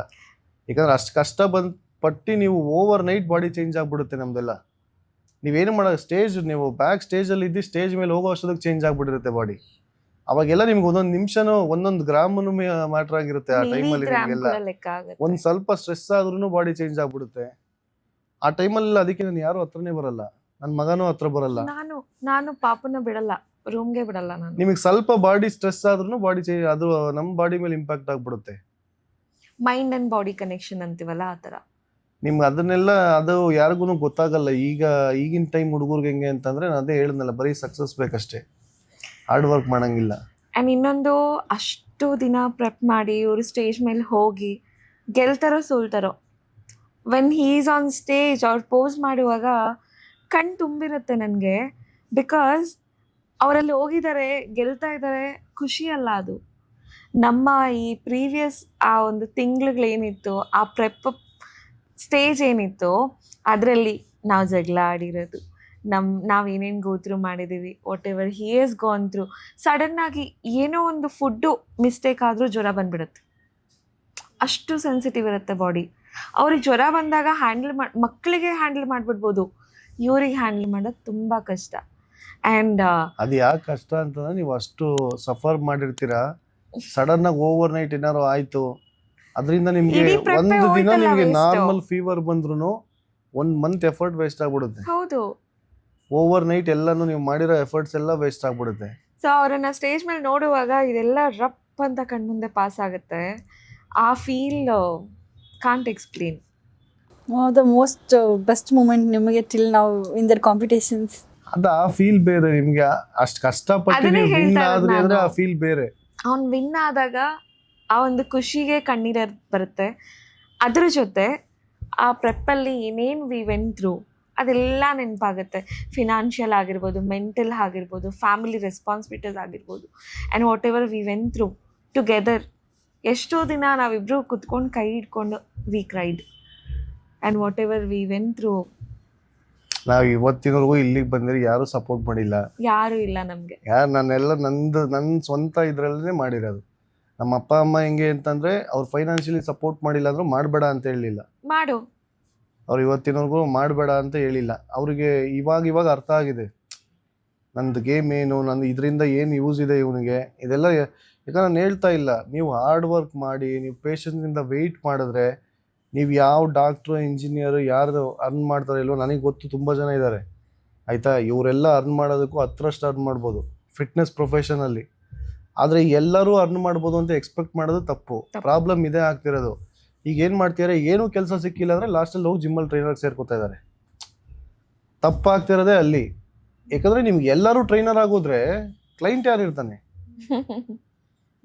ಯಾಕಂದ್ರೆ ಅಷ್ಟು ಕಷ್ಟ ಪಟ್ಟು ನೀವು ಓವರ್ ನೈಟ್ ಬಾಡಿ ಚೇಂಜ್ ಆಗ್ಬಿಡುತ್ತೆ ನಮ್ದೆಲ್ಲ. ನೀವೇನು ಮಾಡೋದು, ನೀವು ಬ್ಯಾಕ್ ಸ್ಟೇಜಲ್ಲಿ ಇದ್ದು ಸ್ಟೇಜ್ ಮೇಲೆ ಹೋಗೋ ಅಷ್ಟೊತ್ತಿಗೆ ಚೇಂಜ್ ಆಗ್ಬಿಟ್ಟಿರುತ್ತೆ ಬಾಡಿ. ಅವಾಗೆಲ್ಲ ನಿಮ್ಗೆ ಒಂದೊಂದು ನಿಮಿಷನೂ ಒಂದೊಂದು ಗ್ರಾಮನು ಮ್ಯಾಟರ್ ಆಗಿರುತ್ತೆ ಆ ಟೈಮಲ್ಲಿ. ನಿಮಗೆಲ್ಲ ಲೆಕ್ಕ ಆಗುತ್ತೆ. ಒಂದ್ ಸ್ವಲ್ಪ ಸ್ಟ್ರೆಸ್ ಆದ್ರೂ ಬಾಡಿ ಚೇಂಜ್ ಆಗ್ಬಿಡುತ್ತೆ ಆ ಟೈಮಲ್ಲಿ. ಅದಕ್ಕೆ ನಾನು ಯಾರು ಹತ್ರನೇ ಬರಲ್ಲ, ನನ್ನ ಮಗನೂ ಹತ್ರ ಬರಲ್ಲ. ನಾನು ಪಾಪನ ಬಿಡಲ್ಲ, ರೂಮ್ಗೆ ಬಿಡಲ್ಲ ನಾನು. ನಿಮಗೆ ಸ್ವಲ್ಪ ಬಾಡಿ ಸ್ಟ್ರೆಸ್ ಆದ್ರೂ ಬಾಡಿ ಚೇಂಜ್, ಅದು ನಮ್ಮ ಬಾಡಿ ಮೇಲೆ ಇಂಪ್ಯಾಕ್ಟ್ ಆಗ್ಬಿಡುತ್ತೆ. ಮೈಂಡ್ ಅಂಡ್ ಬಾಡಿ ಕನೆಕ್ಷನ್ ಅಂತೀವಲ್ಲ ಆ ಥರ. ನಿಮ್ಗೆ ಅದನ್ನೆಲ್ಲ ಅದು ಯಾರಿಗೂ ಗೊತ್ತಾಗಲ್ಲ. ಈಗಿನ ಟೈಮ್ ಹುಡುಗರ್ಗೆ ಹೆಂಗೆ ಅಂತಂದ್ರೆ ನಾನು ಅದೇ ಹೇಳಿದ್ನಲ್ಲ, ಬರೀ ಸಕ್ಸಸ್ ಬೇಕಷ್ಟೇ, ಹಾರ್ಡ್ ವರ್ಕ್ ಮಾಡಂಗಿಲ್ಲ. ಆ್ಯಂಡ್ ಇನ್ನೊಂದು, ಅಷ್ಟು ದಿನ ಪ್ರೆಪ್ ಮಾಡಿ ಇವರು ಸ್ಟೇಜ್ ಮೇಲೆ ಹೋಗಿ ಗೆಲ್ತಾರೋ ಸೋಲ್ತಾರೋ, when he is on stage ಅವ್ರು ಪೋಸ್ ಮಾಡುವಾಗ ಕಣ್ ತುಂಬಿರುತ್ತೆ ನನಗೆ. ಬಿಕಾಸ್ ಅವರಲ್ಲಿ ಹೋಗಿದ್ದಾರೆ, ಗೆಲ್ತಾ ಇದ್ದಾರೆ, ಖುಷಿ ಅಲ್ಲ ಅದು. ನಮ್ಮ ಈ ಪ್ರೀವಿಯಸ್ ಆ ಒಂದು ತಿಂಗ್ಳುಗಳೇನಿತ್ತು, ಆ ಪ್ರೆಪ್ ಸ್ಟೇಜ್ ಏನಿತ್ತು, ಅದರಲ್ಲಿ ನಾವು ಜಗಳ ಆಡಿರೋದು, ನಾವೇನೇನು ಗೋತ್ರು ಮಾಡಿದ್ದೀವಿ, what ever he is gone through. ಸಡನ್ನಾಗಿ ಏನೋ ಒಂದು ಫುಡ್ಡು ಮಿಸ್ಟೇಕ್ ಆದರೂ ಜ್ವರ ಬಂದುಬಿಡುತ್ತೆ. ಅಷ್ಟು ಸೆನ್ಸಿಟಿವ್ ಇರುತ್ತೆ ಬಾಡಿ. ಅವ್ರಿಗೆ ಜ್ವರ ಬಂದಾಗ ಮಕ್ಕಳಿಗೆ ಹ್ಯಾಂಡಲ್ ಮಾಡಿಬಿಡ್ಬೋದು, ಇವ್ರಿಗೆ ಹ್ಯಾಂಡಲ್ ಮಾಡೋದು ತುಂಬ ಕಷ್ಟ. ಆ್ಯಂಡ್ ಅದು ಯಾಕೆ ಕಷ್ಟ ಅಂತಂದ್ರೆ, ನೀವು ಅಷ್ಟು ಸಫರ್ ಮಾಡಿರ್ತೀರಾ, ಸಡನ್ ಆಗಿ ಓವರ್ ನೈಟ್ ಏನಾರು ಆಯ್ತು, ಅದರಿಂದ ನಿಮ್ಗೆ ಒಂದು ದಿನ ನಿಮ್ಗೆ ನಾರ್ಮಲ್ ಫೀವರ್ ಬಂದ್ರು 1 month ಎಫರ್ಟ್ ವೇಸ್ಟ್ ಆಗ್ಬಿಡುತ್ತೆ. ಹೌದು, ಓವರ್ ನೈಟ್ ಎಲ್ಲಾನು ನೀವು ಮಾಡಿರೋ ಎಫರ್ಟ್ಸ್ ಎಲ್ಲ ವೇಸ್ಟ್ ಆಗ್ಬಿಡುತ್ತೆ. ಸೊ ಅವರನ್ನ ಸ್ಟೇಜ್ ಮೇಲೆ ನೋಡುವಾಗ ಇದೆಲ್ಲ ರಪ್ ಅಂತ ಕಣ್ಮುಂದೆ ಪಾಸ್ ಆಗುತ್ತೆ. ಆ feel can't explain. The most best moment ನಿಮಗೆ ಟಿಲ್ ನಾವು ಇನ್ ದರ್ ಕಾಂಪಿಟೇಷನ್ಸ್? ಅದು ಆ ಫೀಲ್ ಬೇರೆ. ನಿಮ್ಗೆ ಅಷ್ಟು ಕಷ್ಟಪಟ್ಟು ನೀವು ವಿನ್ ಆದ್ರಿ ಅಂದ್ರೆ ಆ ಫೀಲ್ ಬೇರೆ. ಅವ್ನು ವಿನ್ ಆದಾಗ ಆ ಒಂದು ಖುಷಿಗೆ ಕಣ್ಣೀರು ಬರುತ್ತೆ. ಅದ್ರ ಜೊತೆ ಆ ಪ್ರೆಪ್ಪಲ್ಲಿ ಏನೇನು ವಿ ವೆಂಟ್ ಥ್ರೂ ಅದೆಲ್ಲ ನೆನಪಾಗುತ್ತೆ. ಫಿನಾನ್ಷಿಯಲ್ ಆಗಿರ್ಬೋದು, ಮೆಂಟಲ್ ಆಗಿರ್ಬೋದು, ಫ್ಯಾಮಿಲಿ ರೆಸ್ಪಾನ್ಸಿಬಿಲಿಟೀಸ್ ಆಗಿರ್ಬೋದು, and whatever we went through together. ಎಷ್ಟೋ ದಿನ ನಾವಿಬ್ಬರು ಕುತ್ಕೊಂಡು ಕೈ ಹಿಡ್ಕೊಂಡು we cried. And whatever we went through. ನಾವು ಇವತ್ತಿನವರೆಗೂ ಇಲ್ಲಿಗೆ ಬಂದ್ರೆ ಯಾರು ಸಪೋರ್ಟ್ ಮಾಡಿಲ್ಲ, ಯಾರು ಇಲ್ಲ ನಮಗೆ. ನಾನೆಲ್ಲ ನನ್ನ ಸ್ವಂತ ಇದ್ರಲ್ಲೇ ಮಾಡಿರೋದು. ನಮ್ಮ ಅಪ್ಪ ಅಮ್ಮ ಹೆಂಗೆ ಅಂತಂದ್ರೆ, ಅವ್ರು ಫೈನಾನ್ಷಿಯಲಿ ಸಪೋರ್ಟ್ ಮಾಡಿಲ್ಲ ಅಂದ್ರೂ ಮಾಡಬೇಡ ಅಂತ ಹೇಳಿಲ್ಲ. ಮಾಡು, ಅವ್ರು ಇವತ್ತಿನವರೆಗೂ ಮಾಡಬೇಡ ಅಂತ ಹೇಳಿಲ್ಲ. ಅವ್ರಿಗೆ ಇವಾಗ ಅರ್ಥ ಆಗಿದೆ ನಂದು ಗೇಮ್ ಏನು, ನಂದು ಇದರಿಂದ ಏನು ಯೂಸ್ ಇದೆ ಇವನಿಗೆ, ಇದೆಲ್ಲ. ಯಾಕಂದ್ರೆ ನಾನು ಹೇಳ್ತಾ ಇಲ್ಲ, ನೀವು ಹಾರ್ಡ್ ವರ್ಕ್ ಮಾಡಿ, ನೀವು ಪೇಷನ್ಸಿಂದ ವೆಯ್ಟ್ ಮಾಡಿದ್ರೆ, ನೀವು ಯಾವ ಡಾಕ್ಟ್ರು, ಇಂಜಿನಿಯರು ಯಾರು ಅರ್ನ್ ಮಾಡ್ತಾರೆ ಇಲ್ವೋ ನನಗೆ ಗೊತ್ತು, ತುಂಬ ಜನ ಇದ್ದಾರೆ ಆಯಿತಾ. ಇವರೆಲ್ಲ ಅರ್ನ್ ಮಾಡೋದಕ್ಕೂ 10ರಷ್ಟು ಅರ್ನ್ ಮಾಡ್ಬೋದು ಫಿಟ್ನೆಸ್ ಪ್ರೊಫೆಷನಲ್ಲಿ. ಆದರೆ ಎಲ್ಲರೂ ಅರ್ನ್ ಮಾಡ್ಬೋದು ಅಂತ ಎಕ್ಸ್ಪೆಕ್ಟ್ ಮಾಡೋದು ತಪ್ಪು. ಪ್ರಾಬ್ಲಮ್ ಇದೇ ಆಗ್ತಿರೋದು. ಈಗ ಏನು ಮಾಡ್ತಿದ್ದಾರೆ, ಏನೂ ಕೆಲಸ ಸಿಕ್ಕಿಲ್ಲ ಅಂದರೆ ಲಾಸ್ಟಲ್ಲಿ ಹೋಗಿ ಜಿಮ್ಮಲ್ಲಿ ಟ್ರೈನರ್ಗೆ ಸೇರ್ಕೋತಾ ಇದ್ದಾರೆ. ತಪ್ಪಾಗ್ತಿರೋದೇ ಅಲ್ಲಿ. ಯಾಕಂದರೆ ನಿಮ್ಗೆ ಎಲ್ಲರೂ ಟ್ರೈನರ್ ಆಗೋದ್ರೆ ಕ್ಲೈಂಟ್ ಯಾರು ಇರ್ತಾನೆ?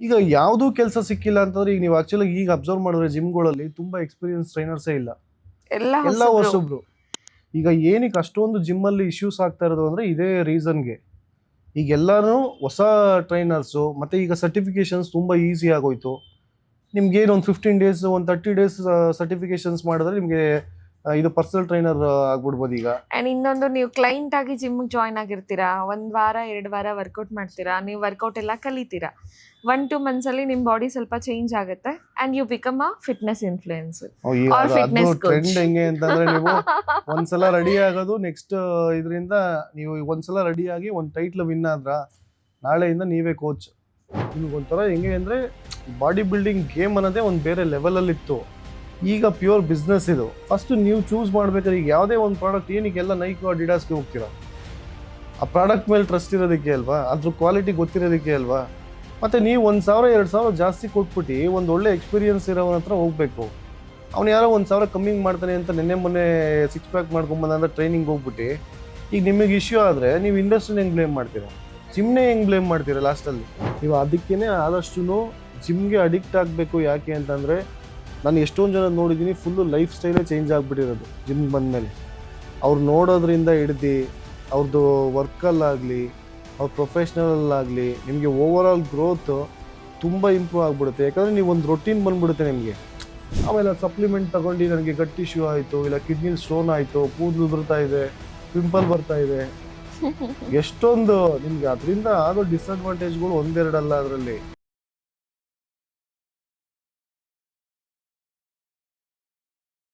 ಈಗ ಯಾವುದೂ ಕೆಲಸ ಸಿಕ್ಕಿಲ್ಲ ಅಂತಂದ್ರೆ, ಈಗ ನೀವು ಆಕ್ಚುಲಿ ಈಗ ಅಬ್ಸರ್ವ್ ಮಾಡಿದ್ರೆ ಜಿಮ್ಗಳಲ್ಲಿ ತುಂಬ ಎಕ್ಸ್ಪೀರಿಯನ್ಸ್ ಟ್ರೈನರ್ಸೇ ಇಲ್ಲ, ಎಲ್ಲ ಹೊಸಬ್ರು. ಈಗ ಏನಕ್ಕೆ ಅಷ್ಟೊಂದು ಜಿಮ್ಮಲ್ಲಿ ಇಶ್ಯೂಸ್ ಆಗ್ತಾ ಇರೋದು ಅಂದರೆ ಇದೇ ರೀಸನ್ಗೆ. ಈಗ ಎಲ್ಲರೂ ಹೊಸ ಟ್ರೈನರ್ಸು, ಮತ್ತು ಈಗ ಸರ್ಟಿಫಿಕೇಷನ್ಸ್ ತುಂಬ ಈಸಿ ಆಗೋಯ್ತು. ನಿಮ್ಗೇನು ಒಂದು 15 days, ಒಂದು 30 days ಸರ್ಟಿಫಿಕೇಷನ್ಸ್ ಮಾಡಿದ್ರೆ ನಿಮಗೆ ಇದು ಪರ್ಸನಲ್ ಟ್ರೈನರ್ ಆಗ್ಬಿಡ್ಬೋದು ಈಗ. ಆ್ಯಂಡ್ ಇನ್ನೊಂದು, ನೀವು ಕ್ಲೈಂಟ್ ಆಗಿ ಜಿಮ್ಗೆ ಜಾಯ್ನ್ ಆಗಿರ್ತೀರಾ, 1 ವಾರ 2 ವಾರ ವರ್ಕೌಟ್ ಮಾಡ್ತೀರಾ, ನೀವು ವರ್ಕೌಟ್ ಎಲ್ಲ ಕಲಿತೀರಾ. 1-2 months ನಿಮ್ಮ ಬಾಡಿ ಸ್ವಲ್ಪ ಚೇಂಜ್ ಆಗುತ್ತೆ and you become a fitness influencer or fitness coach. Trend ಹೆಂಗೆ ಅಂತಂದ್ರೆ, ನೀವು ಒಂದ್ಸಲ ರೆಡಿ ಆಗೋದು, ನೆಕ್ಸ್ಟ್ ಇದರಿಂದ ನೀವು ಒಂದ್ಸಲ ರೆಡಿ ಆಗಿ ಒಂದು ಟೈಟ್ಲ್ ವಿನ್ ಆದ್ರ ನಾಳೆಯಿಂದ ನೀವೇ ಕೋಚ್. ನಿಮ್ಗೆ ಒಂಥರ ಹೆಂಗೆ ಅಂದರೆ, ಬಾಡಿ ಬಿಲ್ಡಿಂಗ್ ಗೇಮ್ ಅನ್ನೋದೇ ಒಂದು ಬೇರೆ ಲೆವೆಲಲ್ಲಿತ್ತು. ಈಗ ಪ್ಯೂರ್ ಬಿಸ್ನೆಸ್ ಇದು. ಫಸ್ಟ್ ನೀವು ಚೂಸ್ ಮಾಡ್ಬೇಕಾದ್ರೆ, ಈಗ ಯಾವುದೇ ಒಂದು ಪ್ರಾಡಕ್ಟ್, ಏನಕ್ಕೆಲ್ಲ ನೈಕ್ ಅಡಿಡಾಸ್ಗೆ ಹೋಗ್ತೀರಾ? ಆ ಪ್ರಾಡಕ್ಟ್ ಮೇಲೆ ಟ್ರಸ್ಟ್ ಇರೋದಕ್ಕೆ ಅಲ್ವಾ, ಅದ್ರ ಕ್ವಾಲಿಟಿ ಗೊತ್ತಿರೋದಕ್ಕೆ ಅಲ್ವಾ. ಮತ್ತು ನೀವು 1,000-2,000 ಜಾಸ್ತಿ ಕೊಟ್ಬಿಟ್ಟು ಒಂದು ಒಳ್ಳೆ ಎಕ್ಸ್ಪೀರಿಯನ್ಸ್ ಇರೋವನ ಹತ್ರ ಹೋಗಬೇಕು. ಅವ್ನು ಯಾರೋ 1,000 ಕಮ್ಮಿ ಮಾಡ್ತಾನೆ ಅಂತ ಮೊನ್ನೆ 6 ಪ್ಯಾಕ್ ಮಾಡ್ಕೊಂಬಂದ ಟ್ರೈನಿಂಗ್ ಹೋಗ್ಬಿಟ್ಟು ಈಗ ನಿಮಗೆ ಇಶ್ಯೂ ಆದರೆ ನೀವು ಇಂಡಸ್ಟ್ರಿನ ಹೆಂಗೆ ಬ್ಲೇಮ್ ಮಾಡ್ತೀರಾ, ಜಿಮ್ನೇ ಹೆಂಗೆ ಬ್ಲೇಮ್ ಮಾಡ್ತೀರಾ ಲಾಸ್ಟಲ್ಲಿ? ನೀವು ಅದಕ್ಕೇ ಆದಷ್ಟು ಜಿಮ್ಗೆ ಅಡಿಕ್ಟ್ ಆಗಬೇಕು. ಯಾಕೆ ಅಂತಂದರೆ, ನಾನು ಎಷ್ಟೊಂದು ಜನ ನೋಡಿದ್ದೀನಿ, ಫುಲ್ಲು ಲೈಫ್ ಸ್ಟೈಲೇ ಚೇಂಜ್ ಆಗಿಬಿಟ್ಟಿರೋದು ಜಿಮ್ಗೆ ಬಂದಮೇಲೆ. ಅವ್ರು ನೋಡೋದ್ರಿಂದ ಹಿಡ್ದು ಅವ್ರದ್ದು ವರ್ಕಲ್ಲಾಗಲಿ, ಅವ್ರ ಪ್ರೊಫೆಷ್ನಲಲ್ಲಾಗಲಿ, ನಿಮಗೆ ಓವರ್ ಆಲ್ ಗ್ರೋತ್ ತುಂಬ ಇಂಪ್ರೂವ್ ಆಗಿಬಿಡುತ್ತೆ. ಯಾಕಂದರೆ ನೀವು ಒಂದು ರೊಟೀನ್ ಬಂದುಬಿಡುತ್ತೆ ನಿಮಗೆ. ಆಮೇಲೆ ಸಪ್ಲಿಮೆಂಟ್ ತೊಗೊಂಡು ನನಗೆ ಗಟ್ ಇಶ್ಯೂ ಆಯಿತು, ಇಲ್ಲ ಕಿಡ್ನಿ ಸ್ಟೋನ್ ಆಯಿತು, ಕೂದಲು ಬರ್ತಾ ಇದೆ, ಪಿಂಪಲ್ ಬರ್ತಾ ಇದೆ, ಎಷ್ಟೊಂದು ನಿಮ್ಗೆ ಅದರಿಂದ ಆಗೋ ಡಿಸ್ಅಡ್ವಾಂಟೇಜ್ಗಳು 1-2 ಅಲ್ಲ ಅದರಲ್ಲಿ.